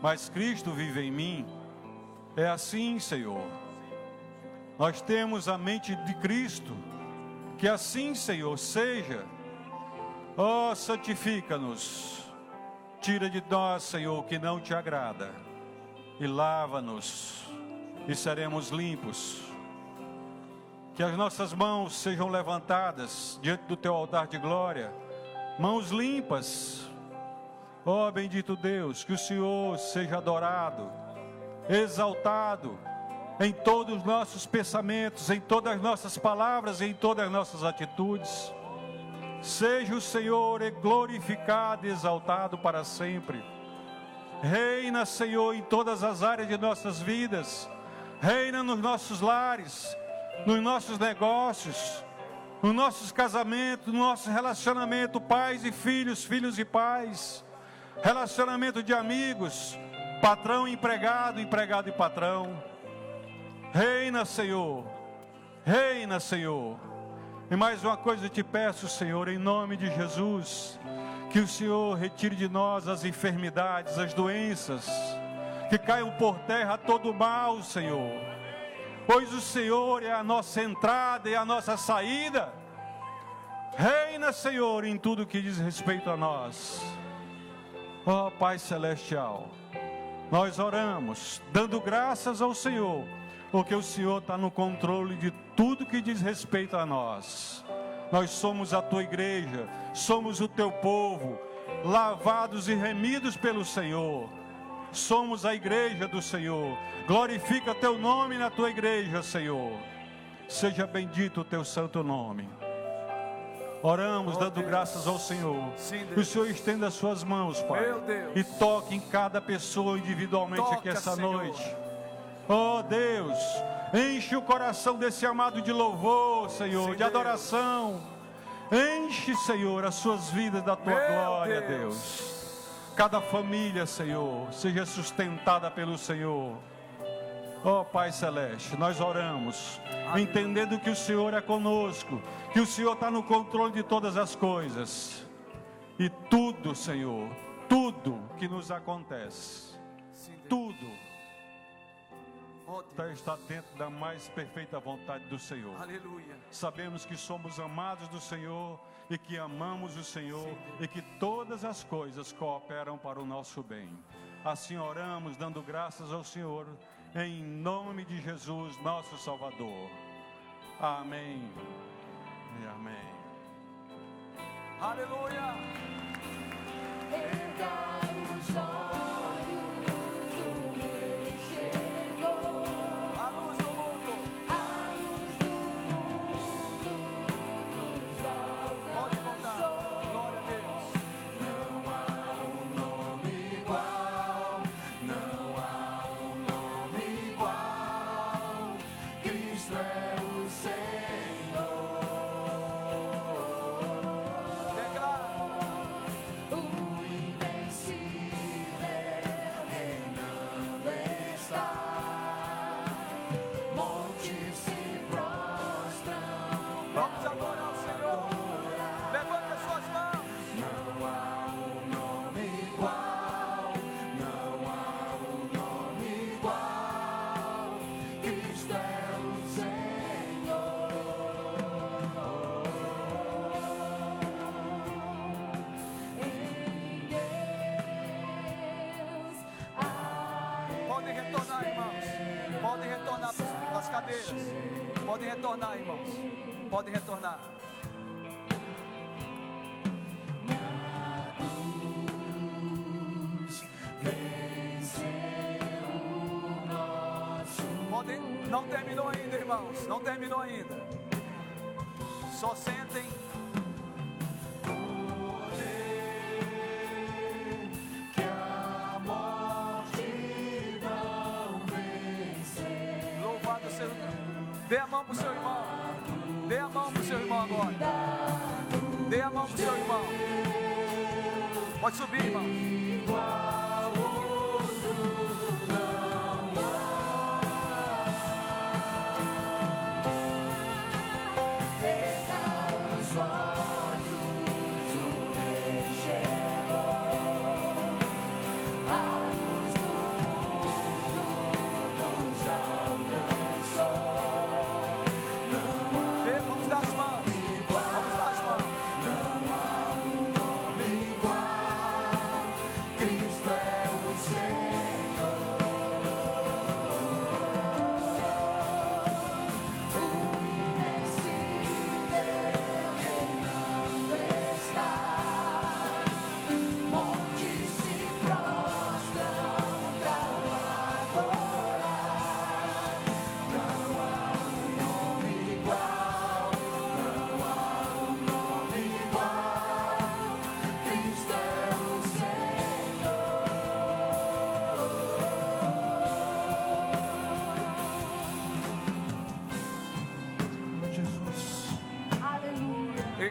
mas Cristo vive em mim. É assim, Senhor. Nós temos a mente de Cristo. Que assim, Senhor, seja. Ó, santifica-nos. Tira de nós, Senhor, o que não te agrada. E lava-nos. E seremos limpos. Que as nossas mãos sejam levantadas diante do teu altar de glória. Mãos limpas. Ó, bendito Deus, que o Senhor seja adorado, exaltado em todos os nossos pensamentos, em todas as nossas palavras, em todas as nossas atitudes. Seja o Senhor glorificado e exaltado para sempre. Reina, Senhor, em todas as áreas de nossas vidas. Reina nos nossos lares, nos nossos negócios, nos nossos casamentos, no nosso relacionamento, pais e filhos, filhos e pais, relacionamento de amigos, patrão e empregado, empregado e patrão. Reina, Senhor. Reina, Senhor. E mais uma coisa eu te peço, Senhor, em nome de Jesus, que o Senhor retire de nós as enfermidades, as doenças, que caiam por terra todo o mal, Senhor, pois o Senhor é a nossa entrada e a nossa saída. Reina, Senhor, em tudo que diz respeito a nós. Ó Pai Celestial, nós oramos, dando graças ao Senhor, porque o Senhor está no controle de tudo que diz respeito a nós. Nós somos a tua igreja, somos o teu povo, lavados e remidos pelo Senhor. Somos a igreja do Senhor. Glorifica teu nome na tua igreja, Senhor. Seja bendito o teu santo nome. Oramos dando graças ao Senhor. Que o Senhor estenda as suas mãos, Pai, e toque em cada pessoa individualmente aqui essa noite. Oh Deus, enche o coração desse amado de louvor, Senhor, de adoração. Enche, Senhor, as suas vidas da tua glória, Deus. Cada família, Senhor, seja sustentada pelo Senhor. Oh Pai Celeste, nós oramos, entendendo que o Senhor é conosco, que o Senhor está no controle de todas as coisas. E tudo, Senhor, tudo que nos acontece, tudo está dentro da mais perfeita vontade do Senhor. Aleluia. Sabemos que somos amados do Senhor e que amamos o Senhor e que todas as coisas cooperam para o nosso bem. Assim oramos, dando graças ao Senhor, em nome de Jesus, nosso Salvador. Amém e amém. Aleluia. Erga os olhos, o rei chegou. A luz do mundo. A luz do mundo nos alcançou. Pode voltar. Glória a Deus. Não há um nome igual, não há um nome igual. Cristo é o Senhor. Declara. O invencível reinando está. Montes se prostram. Vamos adorar o Senhor. Levante as suas mãos. Não há um nome igual, não há um nome igual. Cristo é o Senhor. Em Deus há Podem retornar, irmãos. Podem retornar para as cadeiras. Podem retornar, irmãos. Podem retornar. Podem, não terminou ainda, irmãos. Não terminou ainda. Só sentem. que a morte não vencer. Louvado seja. Dê a mão para o seu irmão. Dê a mão para o seu irmão agora. Dê a mão para o seu irmão. Pode subir, irmão. Erga os olhos,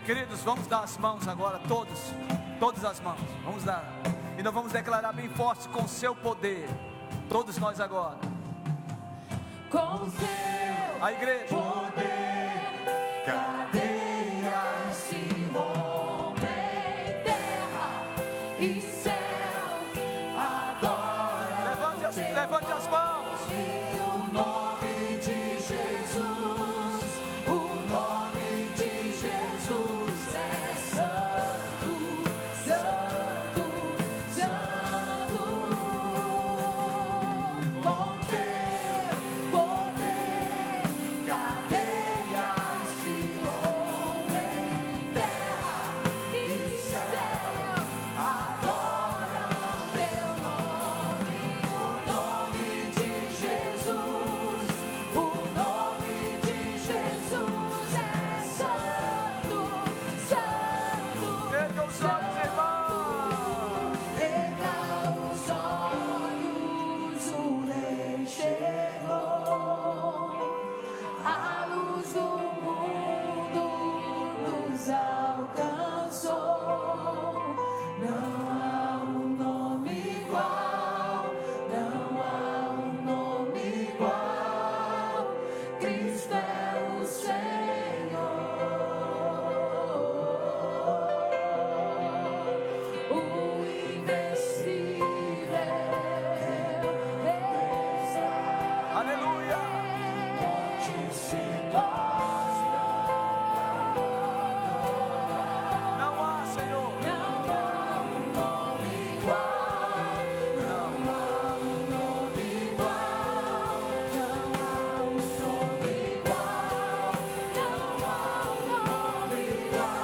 Queridos, vamos dar as mãos agora, todas as mãos, vamos dar, e nós vamos declarar bem forte com o seu poder, todos nós agora, Com seu a igreja, poder, cadeias se rompem, terra e céu adoram. levante as mãos, O nome de Jesus, o nome de Jesus é santo, santo, santo. Com teu poder, cadeias se rompem, terra e céu adoram teu nome. O nome de Jesus, o nome de Jesus é santo, santo. erga os olhos, irmãos, Erga os olhos, o Rei chegou, a luz do mundo nos alcançou. Não há um nome igual, não há um nome igual. Cristo é o Senhor, o invencível. aleluia, Onde se mostra, não há, Senhor, não há um nome igual, não há um nome igual, não há um nome igual, não há um nome igual,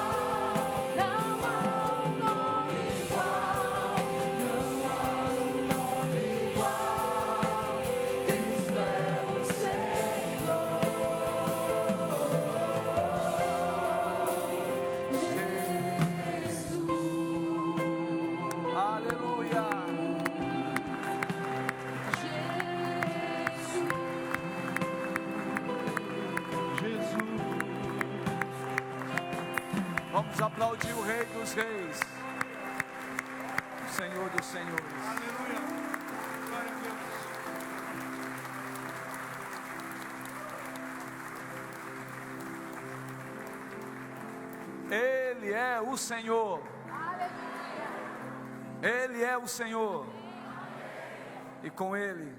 não há um nome igual, não há um nome igual. Cristo é o Senhor, Jesus. aleluia, vamos aplaudir o Rei dos Reis, o Senhor dos Senhores. Ele é o Senhor, Ele é o Senhor, e com Ele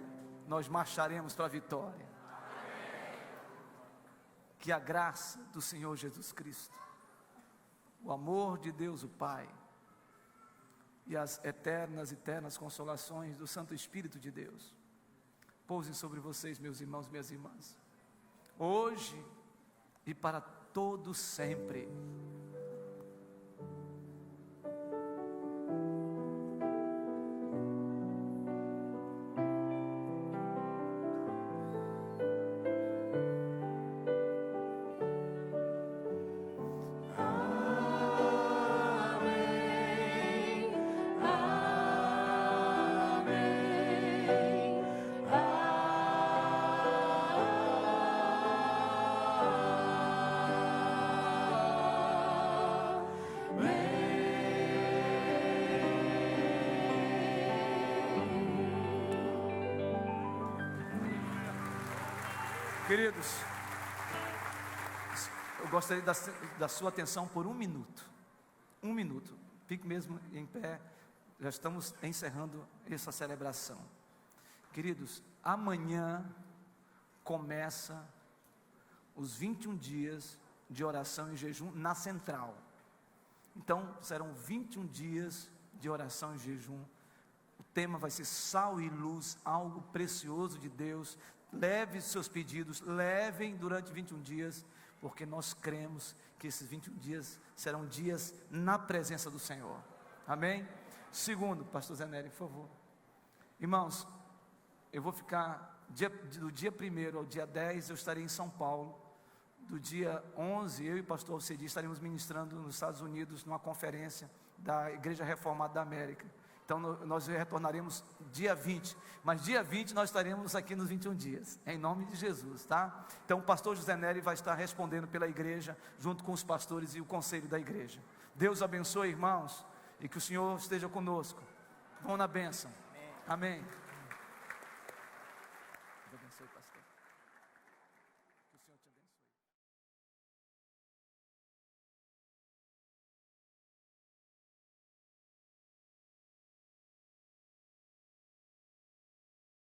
nós marcharemos para a vitória. Que a graça do Senhor Jesus Cristo, o amor de Deus o Pai e as eternas consolações do Santo Espírito de Deus pousem sobre vocês, meus irmãos, minhas irmãs, hoje e para todo sempre. Amém, amém, Queridos, eu gostaria da sua atenção por um minuto. Um minuto. Fique mesmo em pé. Já estamos encerrando essa celebração. Queridos, amanhã começa os 21 dias de oração e jejum na central. Então, serão 21 dias de oração e jejum. O tema vai ser sal e luz, algo precioso de Deus. Leve seus pedidos, levem durante 21 dias, porque nós cremos que esses 21 dias serão dias na presença do Senhor. Amém? Segundo, pastor Zé Nery, por favor. Irmãos, eu vou ficar, do dia 1º ao dia 10, eu estarei em São Paulo. Do dia 11, eu e o pastor Alcedi estaremos ministrando nos Estados Unidos, numa conferência da Igreja Reformada da América. Então nós retornaremos dia 20, mas dia 20 nós estaremos aqui nos 21 dias, em nome de Jesus, tá? Então o pastor José Nery vai estar respondendo pela igreja, junto com os pastores e o conselho da igreja. Deus abençoe, irmãos, e que o Senhor esteja conosco. Vão na bênção. Amém.